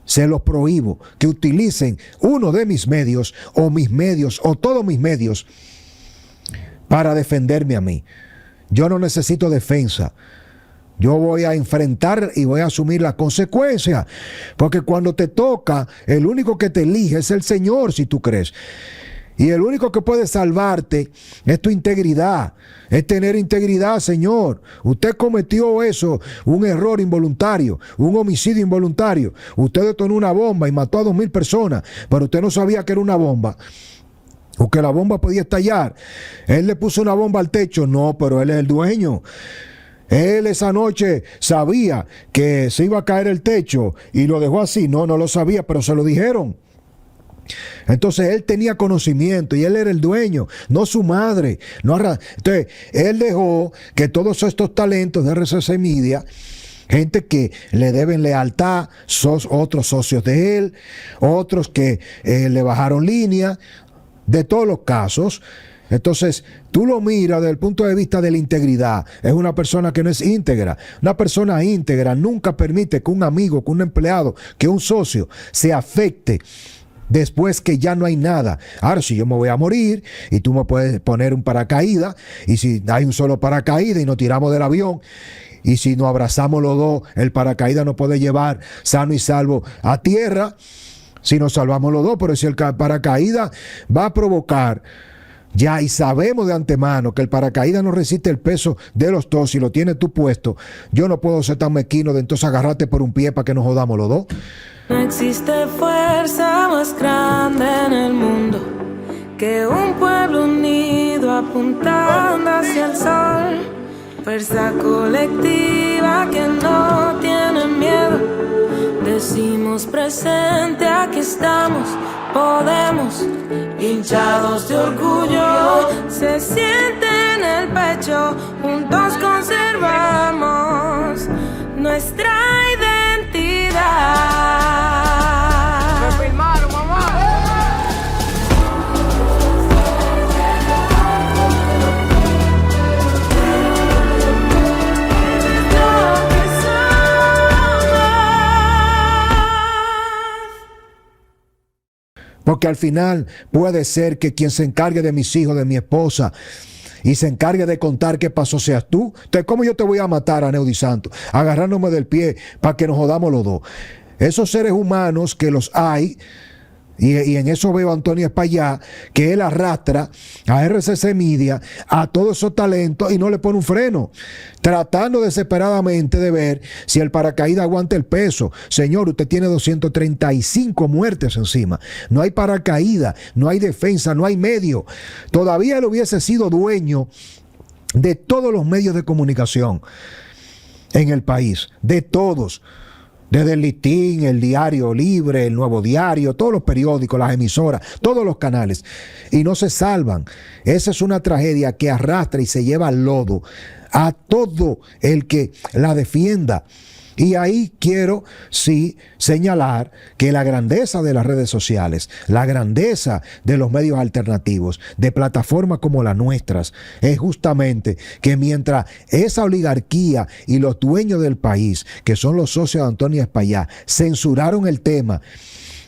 se los prohíbo, que utilicen uno de mis medios, o todos mis medios, para defenderme a mí. Yo no necesito defensa. Yo voy a enfrentar y voy a asumir las consecuencias. Porque cuando te toca, el único que te elige es el Señor, si tú crees. Y el único que puede salvarte es tu integridad. Es tener integridad, Señor. Usted cometió eso, un error involuntario, un homicidio involuntario. Usted detonó una bomba y mató a 2,000 personas, pero usted no sabía que era una bomba. O que la bomba podía estallar. Él le puso una bomba al techo. No, pero él es el dueño. Él esa noche sabía que se iba a caer el techo y lo dejó así. No lo sabía, pero se lo dijeron. Entonces él tenía conocimiento y él era el dueño, no su madre. Entonces él dejó que todos estos talentos de RCC Media, gente que le deben lealtad, otros socios de él, otros que le bajaron línea, de todos los casos. Entonces, tú lo miras desde el punto de vista de la integridad. Es una persona que no es íntegra. Una persona íntegra nunca permite que un amigo, que un empleado, que un socio se afecte después que ya no hay nada. Ahora, si yo me voy a morir y tú me puedes poner un paracaídas, y si hay un solo paracaídas y nos tiramos del avión, y si nos abrazamos los dos, el paracaídas nos puede llevar sano y salvo a tierra, si nos salvamos los dos. Pero si el paracaídas va a provocar, ya, y sabemos de antemano que el paracaídas no resiste el peso de los dos, si lo tienes tú puesto, yo no puedo ser tan mezquino de entonces agarrarte por un pie para que nos jodamos los dos. No existe fuerza más grande en el mundo que un pueblo unido apuntando hacia el sol. Fuerza colectiva que no tiene miedo. Decimos presente, aquí estamos, podemos, hinchados de orgullo, se siente en el pecho, juntos conservamos nuestra identidad. Me filmaron, mamá. Porque al final puede ser que quien se encargue de mis hijos, de mi esposa, y se encargue de contar qué pasó seas tú. Entonces, ¿cómo yo te voy a matar, Aneudi Santos? Agarrándome del pie para que nos jodamos los dos. Esos seres humanos que los hay, y en eso veo a Antonio Espaillat, que él arrastra a RCC Media, a todos esos talentos, y no le pone un freno, tratando desesperadamente de ver si el paracaídas aguanta el peso. Señor, usted tiene 235 muertes encima. No hay paracaídas, no hay defensa, no hay medio. Todavía él hubiese sido dueño de todos los medios de comunicación en el país, de todos. Desde el Listín, el Diario Libre, el Nuevo Diario, todos los periódicos, las emisoras, todos los canales. Y no se salvan. Esa es una tragedia que arrastra y se lleva al lodo a todo el que la defienda. Y ahí quiero, sí, señalar que la grandeza de las redes sociales, la grandeza de los medios alternativos, de plataformas como las nuestras, es justamente que mientras esa oligarquía y los dueños del país, que son los socios de Antonio Espaillat, censuraron el tema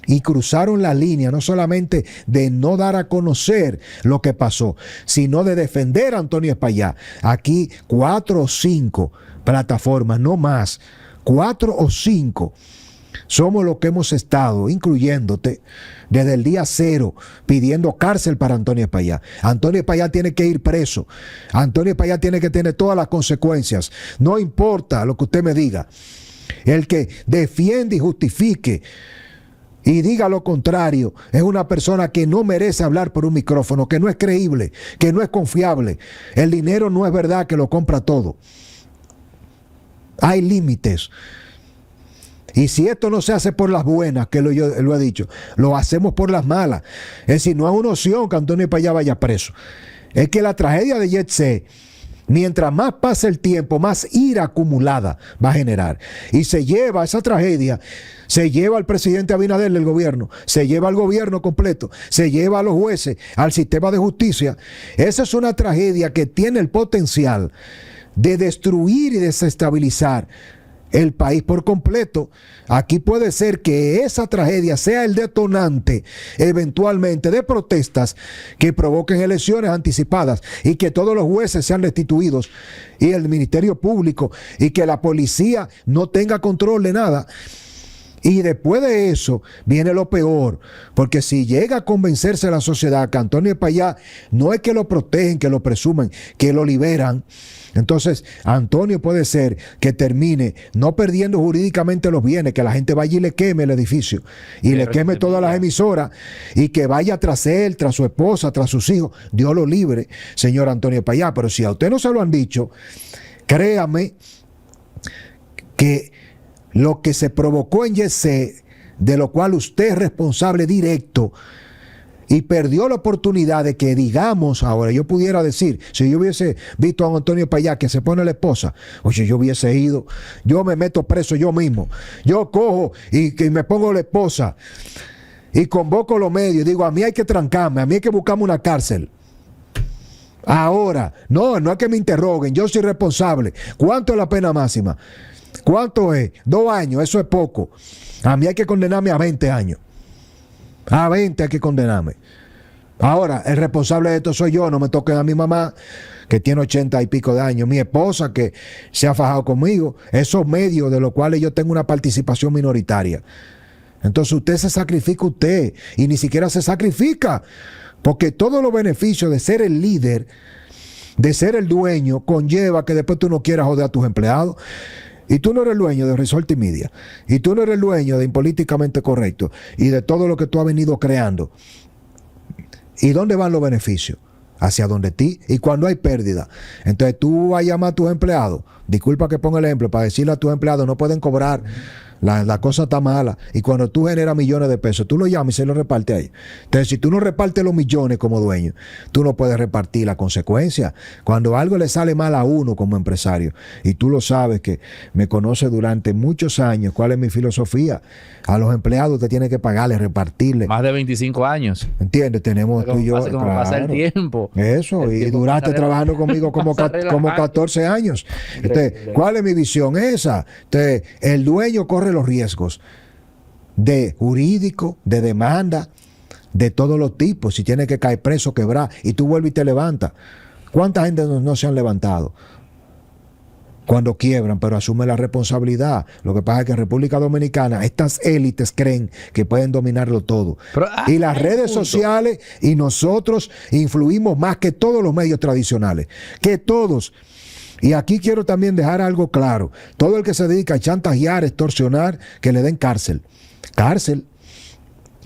y cruzaron la línea, no solamente de no dar a conocer lo que pasó, sino de defender a Antonio Espaillat. Aquí 4 o 5 plataformas, no más, 4 o 5 somos los que hemos estado, incluyéndote, desde el día 0, pidiendo cárcel para Antonio Espaillat. Antonio Espaillat tiene que ir preso. Antonio Espaillat tiene que tener todas las consecuencias. No importa lo que usted me diga. El que defiende y justifique y diga lo contrario es una persona que no merece hablar por un micrófono, que no es creíble, que no es confiable. El dinero no es verdad que lo compra todo. Hay límites. Y si esto no se hace por las buenas, que yo lo he dicho, lo hacemos por las malas. Es decir, no es una opción que Antonio Payá vaya preso. Es que la tragedia de Jet Set, mientras más pasa el tiempo, más ira acumulada va a generar. Y se lleva esa tragedia, se lleva al presidente Abinader del gobierno, se lleva al gobierno completo, se lleva a los jueces, al sistema de justicia. Esa es una tragedia que tiene el potencial de destruir y desestabilizar el país por completo. Aquí puede ser que esa tragedia sea el detonante eventualmente de protestas que provoquen elecciones anticipadas y que todos los jueces sean destituidos y el Ministerio Público y que la policía no tenga control de nada. Y después de eso viene lo peor, porque si llega a convencerse la sociedad que Antonio Payá no es que lo protegen, que lo presumen, que lo liberan, entonces Antonio puede ser que termine no perdiendo jurídicamente los bienes, que la gente vaya y le queme el edificio y le queme todas las emisoras y que vaya tras él, tras su esposa, tras sus hijos. Dios lo libre, señor Antonio Payá. Pero si a usted no se lo han dicho, créame que lo que se provocó en Jet Set, de lo cual usted es responsable directo y perdió la oportunidad de que, digamos, ahora yo pudiera decir, si yo hubiese visto a Antonio Payá que se pone la esposa, oye, yo hubiese ido, yo me meto preso yo mismo, yo cojo y me pongo la esposa y convoco los medios y digo, a mí hay que trancarme, a mí hay que buscarme una cárcel. Ahora, no es que me interroguen, yo soy responsable. ¿Cuánto es la pena máxima? ¿Cuánto es? 2 años, eso es poco. A mí hay que condenarme a 20 años. A 20 hay que condenarme. Ahora, el responsable de esto soy yo, no me toquen a mi mamá, que tiene 80 y pico de años, mi esposa, que se ha fajado conmigo, esos medios de los cuales yo tengo una participación minoritaria. Entonces usted se sacrifica usted, y ni siquiera se sacrifica, porque todos los beneficios de ser el líder, de ser el dueño, conlleva que después tú no quieras joder a tus empleados. Y tú no eres el dueño de Resort y Media. Y tú no eres el dueño de Impolíticamente Correcto. Y de todo lo que tú has venido creando. ¿Y dónde van los beneficios? Hacia donde ti. Y cuando hay pérdida. Entonces tú vas a llamar a tus empleados. Disculpa que ponga el ejemplo. Para decirle a tus empleados, no pueden cobrar. La cosa está mala. Y cuando tú generas millones de pesos, tú lo llamas y se lo repartes a ellos. Entonces, si tú no repartes los millones como dueño, tú no puedes repartir la consecuencia. Cuando algo le sale mal a uno como empresario, y tú lo sabes, que me conoces durante muchos años, ¿cuál es mi filosofía? A los empleados te tiene que pagarles, repartirles. Más de 25 años. ¿Entiendes? Tenemos tú y yo. Como pasa el tiempo. Eso, y duraste trabajando conmigo como 14 años. Entonces, ¿cuál es mi visión? Esa. Entonces, el dueño corre los riesgos de jurídico, de demanda, de todos los tipos. Si tiene que caer preso, quebrar, y tú vuelves y te levantas. ¿Cuánta gente no se han levantado cuando quiebran, pero asume la responsabilidad? Lo que pasa es que en República Dominicana estas élites creen que pueden dominarlo todo. Pero, y las redes sociales y nosotros influimos más que todos los medios tradicionales, que todos. Y aquí quiero también dejar algo claro. Todo el que se dedica a chantajear, extorsionar, que le den cárcel. Cárcel.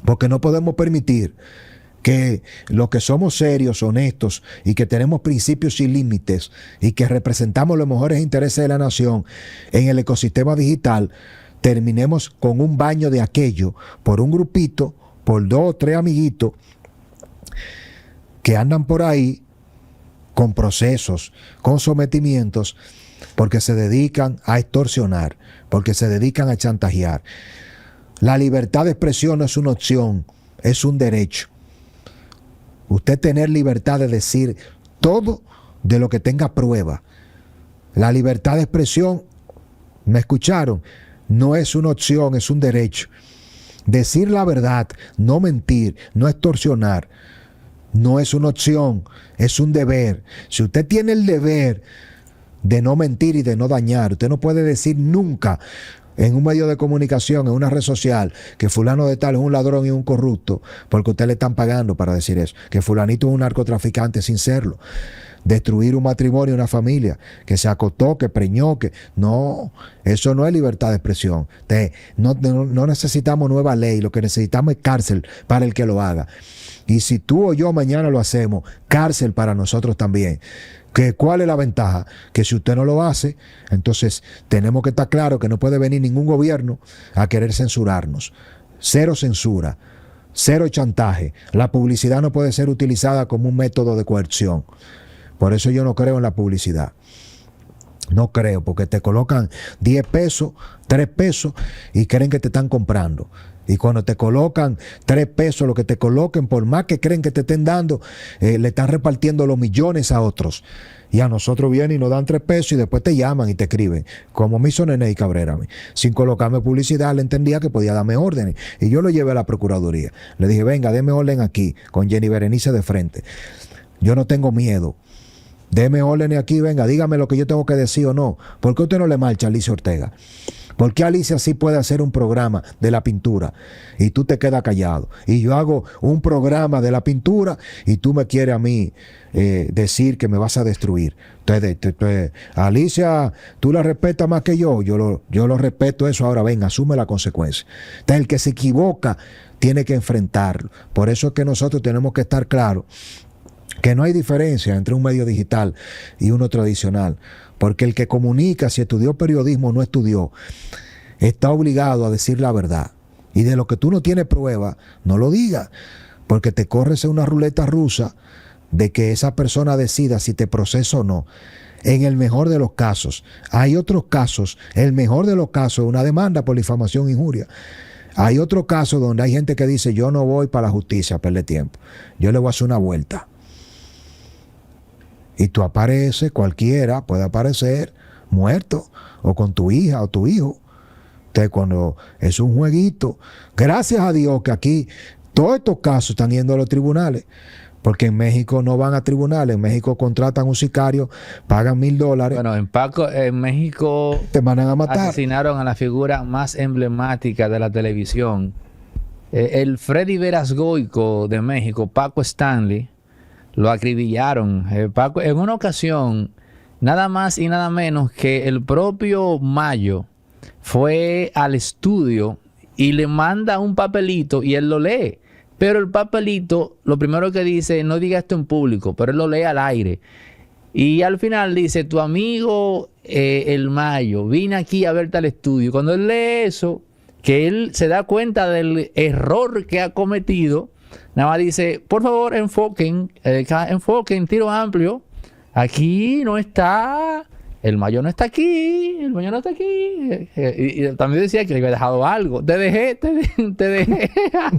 Porque no podemos permitir que los que somos serios, honestos y que tenemos principios y límites y que representamos los mejores intereses de la nación en el ecosistema digital, terminemos con un baño de aquello por un grupito, por 2 o 3 amiguitos que andan por ahí con procesos, con sometimientos, porque se dedican a extorsionar, porque se dedican a chantajear. La libertad de expresión no es una opción, es un derecho. Usted tener libertad de decir todo de lo que tenga prueba. La libertad de expresión, ¿me escucharon? No es una opción, es un derecho. Decir la verdad, no mentir, no extorsionar, no es una opción, es un deber. Si usted tiene el deber de no mentir y de no dañar, usted no puede decir nunca en un medio de comunicación, en una red social, que fulano de tal es un ladrón y un corrupto, porque usted le están pagando para decir eso, que fulanito es un narcotraficante sin serlo. destruir un matrimonio, una familia, que se acostó, que preñó, que... No, eso no es libertad de expresión. No necesitamos nueva ley, lo que necesitamos es cárcel para el que lo haga. Y si tú o yo mañana lo hacemos, cárcel para nosotros también. ¿Cuál es la ventaja? Que si usted no lo hace, entonces tenemos que estar claro que no puede venir ningún gobierno a querer censurarnos. Cero censura, cero chantaje. La publicidad no puede ser utilizada como un método de coerción. Por eso yo no creo en la publicidad. No creo, porque te colocan 10 pesos, 3 pesos y creen que te están comprando. Y cuando te colocan 3 pesos, lo que te coloquen, por más que creen que te estén dando, le están repartiendo los millones a otros. Y a nosotros vienen y nos dan 3 pesos y después te llaman y te escriben. Como me hizo Nene y Cabrera a mí. Sin colocarme publicidad, le entendía que podía darme órdenes. Y yo lo llevé a la Procuraduría. Le dije, venga, déme orden aquí, con Jenny Berenice de frente. Yo no tengo miedo. Deme órdenes aquí, venga, dígame lo que yo tengo que decir o no. ¿Por qué usted no le marcha a Alicia Ortega? ¿Por qué Alicia sí puede hacer un programa de la pintura y tú te quedas callado? Y yo hago un programa de la pintura y tú me quieres a mí decir que me vas a destruir. Entonces, Alicia, tú la respetas más que yo lo respeto eso. Ahora venga, asume la consecuencia. Entonces, el que se equivoca tiene que enfrentarlo. Por eso es que nosotros tenemos que estar claros que no hay diferencia entre un medio digital y uno tradicional, porque el que comunica, si estudió periodismo o no estudió, está obligado a decir la verdad. Y de lo que tú no tienes prueba, no lo digas, porque te corres en una ruleta rusa de que esa persona decida si te procesa o no. En el mejor de los casos. Hay otros casos, el mejor de los casos es una demanda por difamación e injuria. Hay otro caso donde hay gente que dice, yo no voy para la justicia a perder tiempo, yo le voy a hacer una vuelta. Y tú apareces, cualquiera puede aparecer muerto, o con tu hija o tu hijo. Entonces, cuando es un jueguito, gracias a Dios que aquí todos estos casos están yendo a los tribunales, porque en México no van a tribunales, en México contratan un sicario, pagan $1,000. Bueno, en México te mandan a matar. Asesinaron a la figura más emblemática de la televisión. El Freddy Verasgoico de México, Paco Stanley, lo acribillaron. Paco, en una ocasión, nada más y nada menos que el propio Mayo fue al estudio y le manda un papelito y él lo lee. Pero el papelito, lo primero que dice, no diga esto en público, pero él lo lee al aire. Y al final dice, tu amigo el Mayo vine aquí a verte al estudio. Cuando él lee eso, que él se da cuenta del error que ha cometido, nada más dice, por favor, enfoquen, tiro amplio. Aquí no está, el Mayo no está aquí, el Mayo no está aquí. Y también decía que le había dejado algo. Te dejé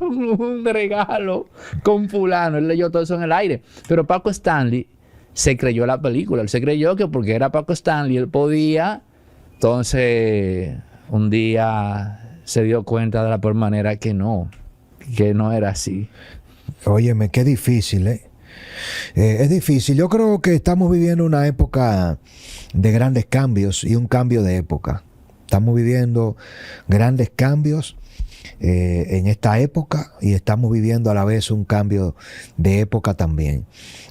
un regalo con fulano. Él leyó todo eso en el aire. Pero Paco Stanley se creyó la película. Él se creyó que porque era Paco Stanley, él podía. Entonces, un día se dio cuenta de la peor manera que no era así. Óyeme, qué difícil, es difícil. Yo creo que estamos viviendo una época de grandes cambios y un cambio de época. Estamos viviendo grandes cambios en esta época y estamos viviendo a la vez un cambio de época también.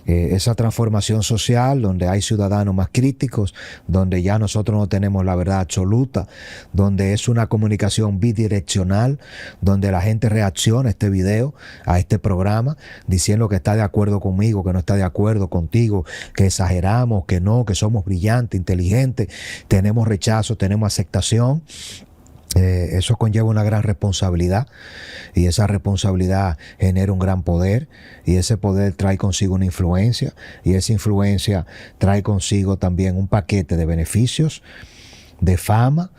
Esa transformación social donde hay ciudadanos más críticos, donde ya nosotros no tenemos la verdad absoluta, donde es una comunicación bidireccional, donde la gente reacciona a este video, a este programa, diciendo que está de acuerdo conmigo, que no está de acuerdo contigo, que exageramos, que no, que somos brillantes, inteligentes, tenemos rechazo, tenemos aceptación. Eso conlleva una gran responsabilidad y esa responsabilidad genera un gran poder y ese poder trae consigo una influencia y esa influencia trae consigo también un paquete de beneficios, de fama,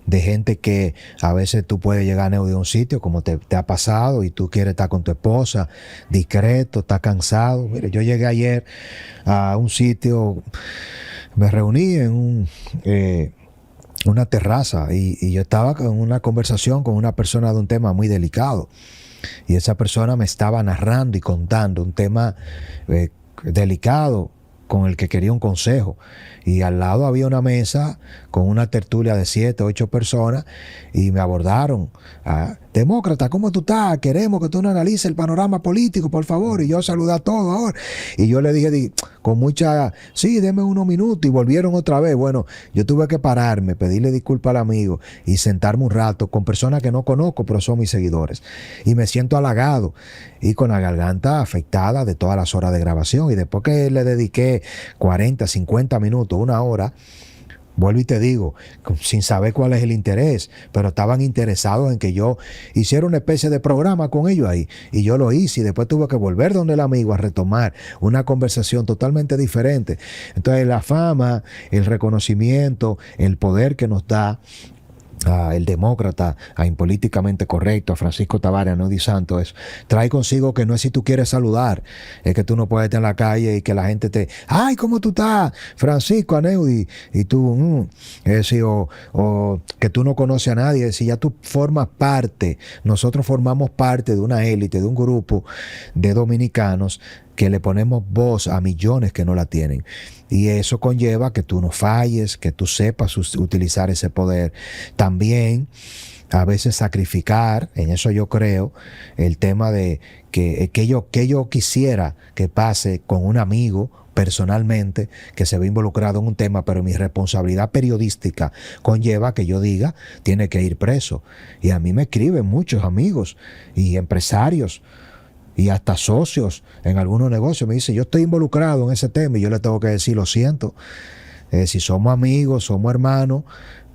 de gente que a veces tú puedes llegar de un sitio como te ha pasado y tú quieres estar con tu esposa discreto, estás cansado. Mire, yo llegué ayer a un sitio, me reuní en una terraza y yo estaba en una conversación con una persona de un tema muy delicado y esa persona me estaba narrando y contando un tema delicado con el que quería un consejo y al lado había una mesa con una tertulia de 7 o 8 personas y me abordaron demócrata, ¿cómo tú estás? Queremos que tú nos analices el panorama político, por favor. Y yo saludé a todos ahora. Y yo le dije con mucha, sí, deme unos minutos. Y volvieron otra vez. Bueno, yo tuve que pararme, pedirle disculpas al amigo y sentarme un rato con personas que no conozco, pero son mis seguidores. Y me siento halagado y con la garganta afectada de todas las horas de grabación. Y después que le dediqué 40, 50 minutos, una hora, vuelvo y te digo, sin saber cuál es el interés, pero estaban interesados en que yo hiciera una especie de programa con ellos ahí. Y yo lo hice y después tuve que volver donde el amigo a retomar una conversación totalmente diferente. Entonces la fama, el reconocimiento, el poder que nos da el demócrata, a Impolíticamente Correcto, a Francisco Tavares, a Neudi Santos, trae consigo que no es si tú quieres saludar, es que tú no puedes estar en la calle y que la gente te, ay, ¿cómo tú estás? Francisco, a Neudi, y tú, o que tú no conoces a nadie, si ya tú formas parte, nosotros formamos parte de una élite, de un grupo de dominicanos que le ponemos voz a millones que no la tienen. Y eso conlleva que tú no falles, que tú sepas utilizar ese poder. También a veces sacrificar, en eso yo creo, el tema de que yo quisiera que pase con un amigo personalmente que se ve involucrado en un tema, pero mi responsabilidad periodística conlleva que yo diga, tiene que ir preso. Y a mí me escriben muchos amigos y empresarios y hasta socios en algunos negocios. Me dicen, yo estoy involucrado en ese tema, y yo le tengo que decir, lo siento, si somos amigos, somos hermanos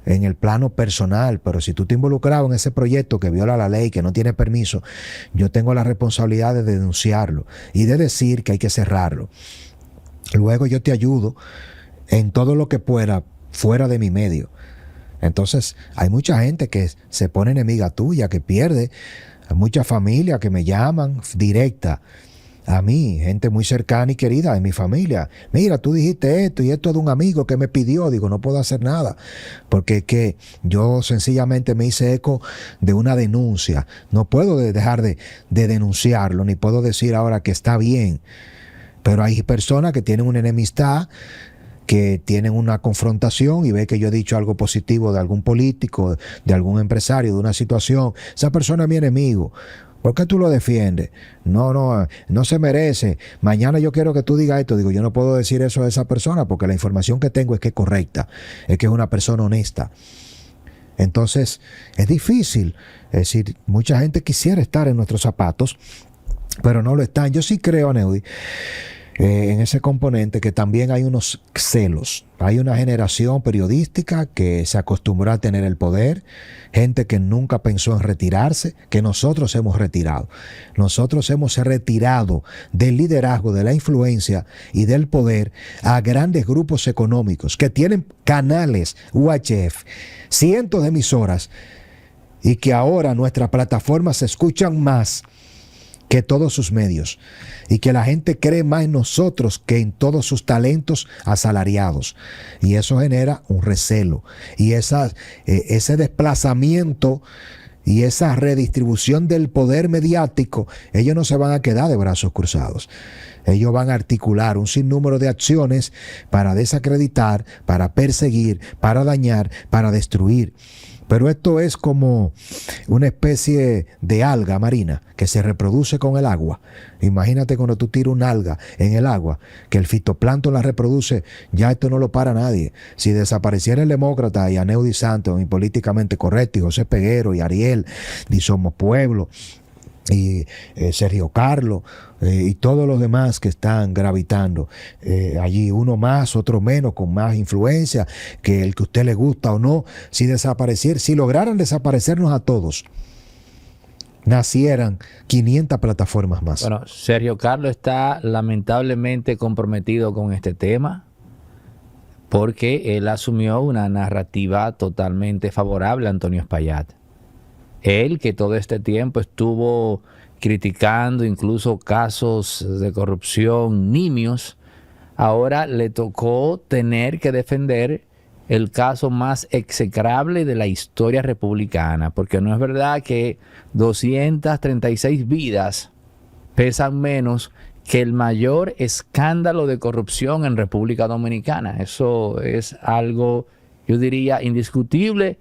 en el plano personal, pero si tú te has involucrado en ese proyecto que viola la ley, que no tiene permiso, yo tengo la responsabilidad de denunciarlo y de decir que hay que cerrarlo. Luego yo te ayudo en todo lo que pueda fuera de mi medio. Entonces hay mucha gente que se pone enemiga tuya, que pierde. Hay mucha familia que me llaman directa a mí, gente muy cercana y querida de mi familia. Mira, tú dijiste esto y esto es de un amigo que me pidió. Digo, no puedo hacer nada, porque es que yo sencillamente me hice eco de una denuncia. No puedo dejar de denunciarlo, ni puedo decir ahora que está bien. Pero hay personas que tienen una enemistad, que tienen una confrontación y ve que yo he dicho algo positivo de algún político, de algún empresario, de una situación. Esa persona es mi enemigo. ¿Por qué tú lo defiendes? No se merece. Mañana yo quiero que tú digas esto. Digo, yo no puedo decir eso a esa persona porque la información que tengo es que es correcta, es que es una persona honesta. Entonces, es difícil. Es decir, mucha gente quisiera estar en nuestros zapatos, pero no lo están. Yo sí creo, Neudi, en ese componente, que también hay unos celos. Hay una generación periodística que se acostumbró a tener el poder, gente que nunca pensó en retirarse, que nosotros hemos retirado. Nosotros hemos retirado del liderazgo, de la influencia y del poder a grandes grupos económicos que tienen canales UHF, cientos de emisoras, y que ahora nuestras plataformas se escuchan más que todos sus medios, y que la gente cree más en nosotros que en todos sus talentos asalariados, y eso genera un recelo, y ese desplazamiento y esa redistribución del poder mediático. Ellos no se van a quedar de brazos cruzados. Ellos van a articular un sinnúmero de acciones para desacreditar, para perseguir, para dañar, para destruir. Pero esto es como una especie de alga marina que se reproduce con el agua. Imagínate cuando tú tiras una alga en el agua, que el fitoplancton la reproduce, ya esto no lo para nadie. Si desapareciera el demócrata y a Neudi Santos, y Políticamente Correcto, y José Peguero, y Ariel, y Somos Pueblo, y Sergio Carlos, y todos los demás que están gravitando allí, uno más, otro menos, con más influencia, que el que a usted le gusta o no, si lograran desaparecernos a todos, nacieran 500 plataformas más. Bueno, Sergio Carlos está lamentablemente comprometido con este tema, porque él asumió una narrativa totalmente favorable a Antonio Espaillat. Él, que todo este tiempo estuvo criticando incluso casos de corrupción nimios, ahora le tocó tener que defender el caso más execrable de la historia republicana, porque no es verdad que 236 vidas pesan menos que el mayor escándalo de corrupción en República Dominicana. Eso es algo, yo diría, indiscutible,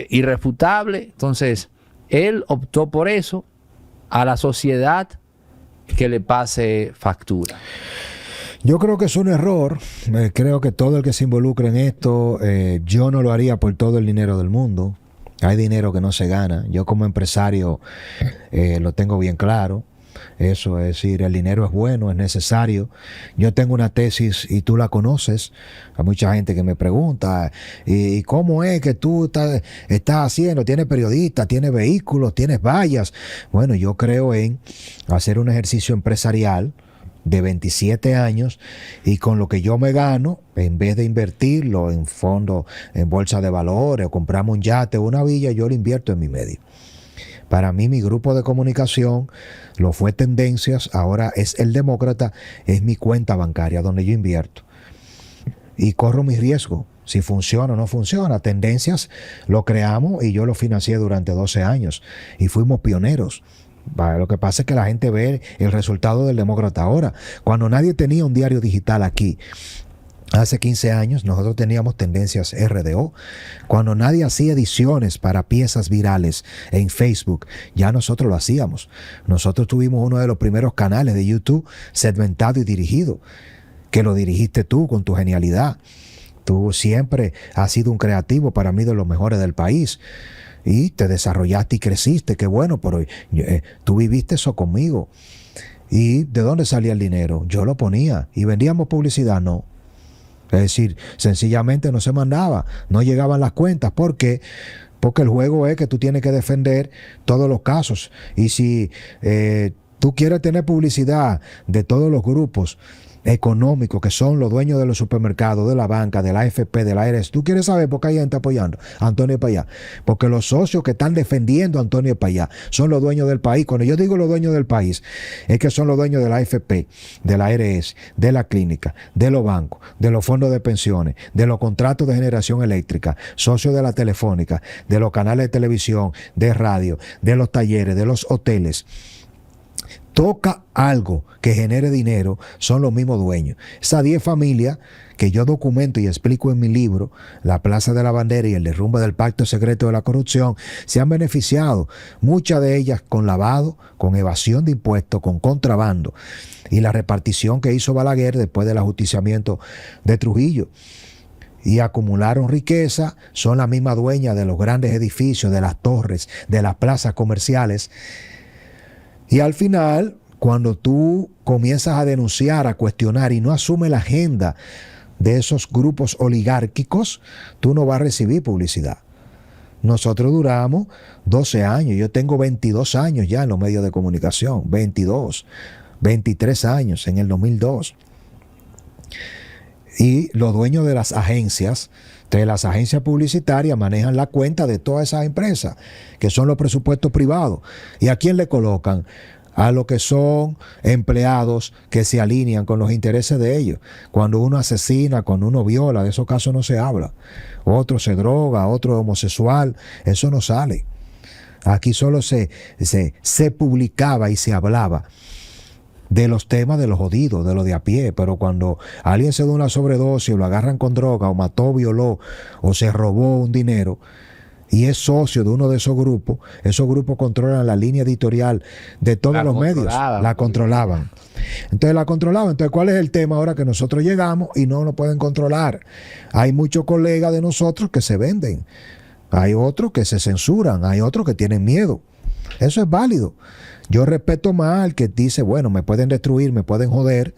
irrefutable. Entonces, él optó por eso, a la sociedad que le pase factura. Yo creo que es un error. Creo que todo el que se involucre en esto, yo no lo haría por todo el dinero del mundo. Hay dinero que no se gana. Yo como empresario lo tengo bien claro. Eso es decir, el dinero es bueno, es necesario. Yo tengo una tesis y tú la conoces. Hay mucha gente que me pregunta, ¿y cómo es que tú estás haciendo? ¿Tienes periodistas, tienes vehículos, tienes vallas? Bueno, yo creo en hacer un ejercicio empresarial de 27 años y con lo que yo me gano, en vez de invertirlo en fondos, en bolsa de valores o comprarme un yate o una villa, yo lo invierto en mi medio. Para mí, mi grupo de comunicación lo fue Tendencias, ahora es El Demócrata, es mi cuenta bancaria donde yo invierto. Y corro mi riesgo, si funciona o no funciona. Tendencias lo creamos y yo lo financié durante 12 años y fuimos pioneros. Lo que pasa es que la gente ve el resultado del Demócrata ahora. Cuando nadie tenía un diario digital aquí, hace 15 años, nosotros teníamos Tendencias RDO. Cuando nadie hacía ediciones para piezas virales en Facebook, ya nosotros lo hacíamos. Nosotros tuvimos uno de los primeros canales de YouTube segmentado y dirigido, que lo dirigiste tú con tu genialidad. Tú siempre has sido un creativo, para mí de los mejores del país. Y te desarrollaste y creciste, qué bueno, pero tú viviste eso conmigo. ¿Y de dónde salía el dinero? Yo lo ponía. ¿Y vendíamos publicidad? No. Es decir, sencillamente no se mandaba, no llegaban las cuentas. ¿Por qué? Porque el juego es que tú tienes que defender todos los casos. Y si tú quieres tener publicidad de todos los grupos económicos que son los dueños de los supermercados, de la banca, de la AFP, de la ARS, tú quieres saber por qué hay gente apoyando a Antonio Payá. Porque los socios que están defendiendo a Antonio Payá son los dueños del país. Cuando yo digo los dueños del país, es que son los dueños de la AFP, de la ARS, de la clínica, de los bancos, de los fondos de pensiones, de los contratos de generación eléctrica, socios de la telefónica, de los canales de televisión, de radio, de los talleres, de los hoteles. Toca algo que genere dinero, son los mismos dueños. Esas 10 familias que yo documento y explico en mi libro, La Plaza de la Bandera y el derrumbe del Pacto Secreto de la Corrupción, se han beneficiado, muchas de ellas con lavado, con evasión de impuestos, con contrabando, y la repartición que hizo Balaguer después del ajusticiamiento de Trujillo. Y acumularon riqueza, son la misma dueña de los grandes edificios, de las torres, de las plazas comerciales. Y al final, cuando tú comienzas a denunciar, a cuestionar y no asumes la agenda de esos grupos oligárquicos, tú no vas a recibir publicidad. Nosotros duramos 12 años, yo tengo 22 años ya en los medios de comunicación, 22, 23 años en el 2002. Y los dueños de las agencias, de las agencias publicitarias, manejan la cuenta de todas esas empresas, que son los presupuestos privados. ¿Y a quién le colocan? A lo que son empleados que se alinean con los intereses de ellos. Cuando uno asesina, cuando uno viola, de esos casos no se habla. Otro se droga, otro es homosexual, eso no sale. Aquí solo se publicaba y se hablaba de los temas de los jodidos, de los de a pie, pero cuando alguien se da una sobredosis o lo agarran con droga o mató, violó o se robó un dinero y es socio de uno de esos grupos controlan la línea editorial de todos los medios, la controlaban. Entonces, ¿cuál es el tema ahora que nosotros llegamos y no lo pueden controlar? Hay muchos colegas de nosotros que se venden, hay otros que se censuran, hay otros que tienen miedo. Eso es válido. Yo respeto más al que dice, bueno, me pueden destruir, me pueden joder,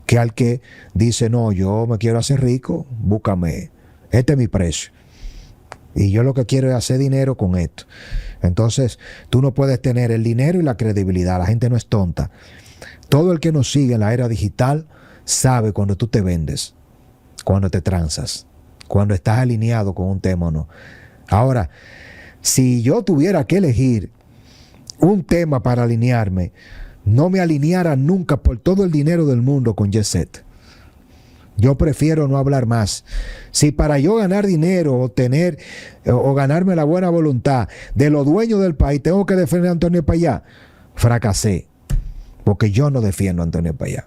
que al que dice, no, yo me quiero hacer rico, búscame, este es mi precio. Y yo lo que quiero es hacer dinero con esto. Entonces, tú no puedes tener el dinero y la credibilidad. La gente no es tonta. Todo el que nos sigue en la era digital sabe cuando tú te vendes, cuando te transas, cuando estás alineado con un tema o no. Ahora, si yo tuviera que elegir un tema para alinearme, no me alineara nunca por todo el dinero del mundo con Jet Set. Yo prefiero no hablar más. Si para yo ganar dinero o ganarme la buena voluntad de los dueños del país tengo que defender a Antonio Payá, fracasé. Porque yo no defiendo a Antonio Payá.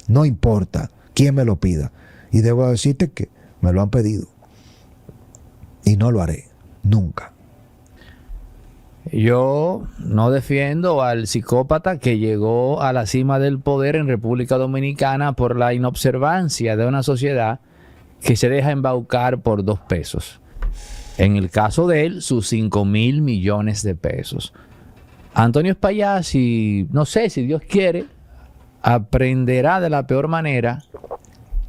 No importa quién me lo pida. Y debo decirte que me lo han pedido. Y no lo haré. Nunca. Yo no defiendo al psicópata que llegó a la cima del poder en República Dominicana por la inobservancia de una sociedad que se deja embaucar por 2 pesos. En el caso de él, sus 5,000 millones de pesos. Antonio Espaillat, no sé si Dios quiere, aprenderá de la peor manera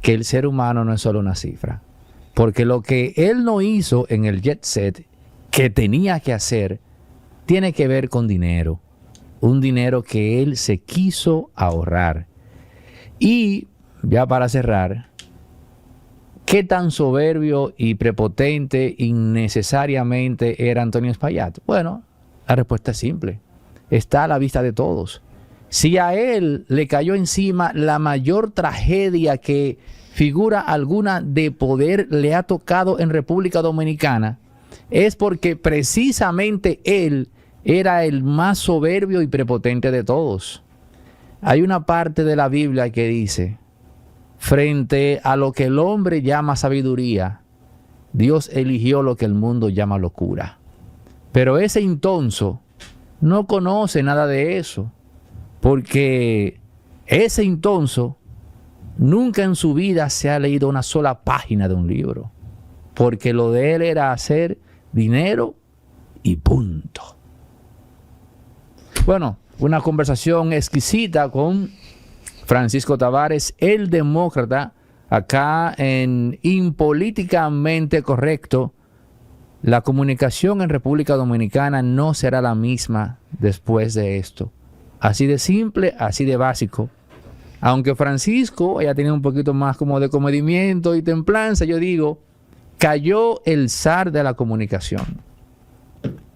que el ser humano no es solo una cifra. Porque lo que él no hizo en el jet set, que tenía que hacer, tiene que ver con dinero. Un dinero que él se quiso ahorrar. Y, ya para cerrar, ¿qué tan soberbio y prepotente innecesariamente era Antonio Espaillat? Bueno, la respuesta es simple. Está a la vista de todos. Si a él le cayó encima la mayor tragedia que figura alguna de poder le ha tocado en República Dominicana, es porque precisamente él era el más soberbio y prepotente de todos. Hay una parte de la Biblia que dice: frente a lo que el hombre llama sabiduría, Dios eligió lo que el mundo llama locura. Pero ese intonso no conoce nada de eso, porque ese intonso nunca en su vida se ha leído una sola página de un libro, porque lo de él era hacer dinero y punto. Bueno, una conversación exquisita con Francisco Tavares, el demócrata, acá en Impolíticamente Correcto. La comunicación en República Dominicana no será la misma después de esto. Así de simple, así de básico. Aunque Francisco haya tenido un poquito más como de comedimiento y templanza, yo digo, cayó el zar de la comunicación.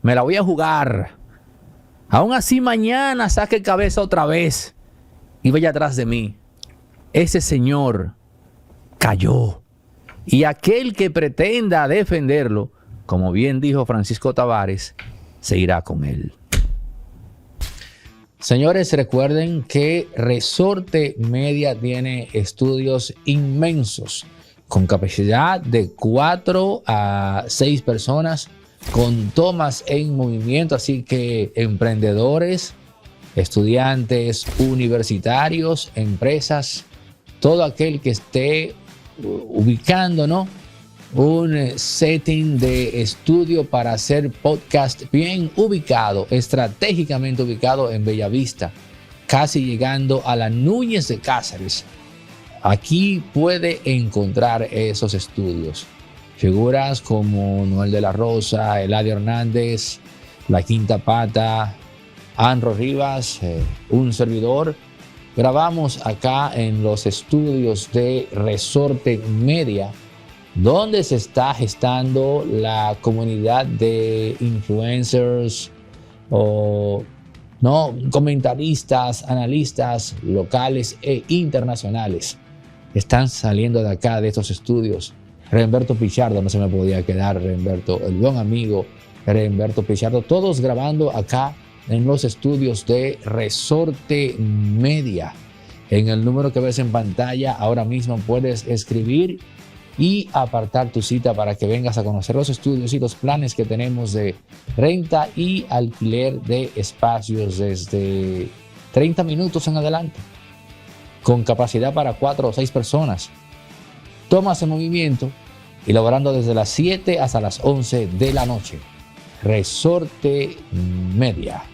Me la voy a jugar. Aún así mañana saque cabeza otra vez y vaya atrás de mí. Ese señor cayó. Y aquel que pretenda defenderlo, como bien dijo Francisco Tavares, se irá con él. Señores, recuerden que Resorte Media tiene estudios inmensos con capacidad de 4 a 6 personas, con tomas en movimiento, así que emprendedores, estudiantes universitarios, empresas, todo aquel que esté ubicando, ¿no?, un setting de estudio para hacer podcast bien ubicado, estratégicamente ubicado en Bellavista, casi llegando a la Núñez de Cáceres. Aquí puede encontrar esos estudios. Figuras como Noel de la Rosa, Eladio Hernández, La Quinta Pata, Anro Rivas, un servidor. Grabamos acá en los estudios de Resorte Media, donde se está gestando la comunidad de influencers o comentaristas, analistas locales e internacionales. Están saliendo de acá, de estos estudios. Remberto Pichardo, no se me podía quedar, Remberto, el buen amigo Remberto Pichardo, todos grabando acá en los estudios de Resorte Media. En el número que ves en pantalla ahora mismo puedes escribir y apartar tu cita para que vengas a conocer los estudios y los planes que tenemos de renta y alquiler de espacios desde 30 minutos en adelante, con capacidad para 4 o 6 personas. Tomas en movimiento y laborando desde las 7 hasta las 11 de la noche. Resorte Media.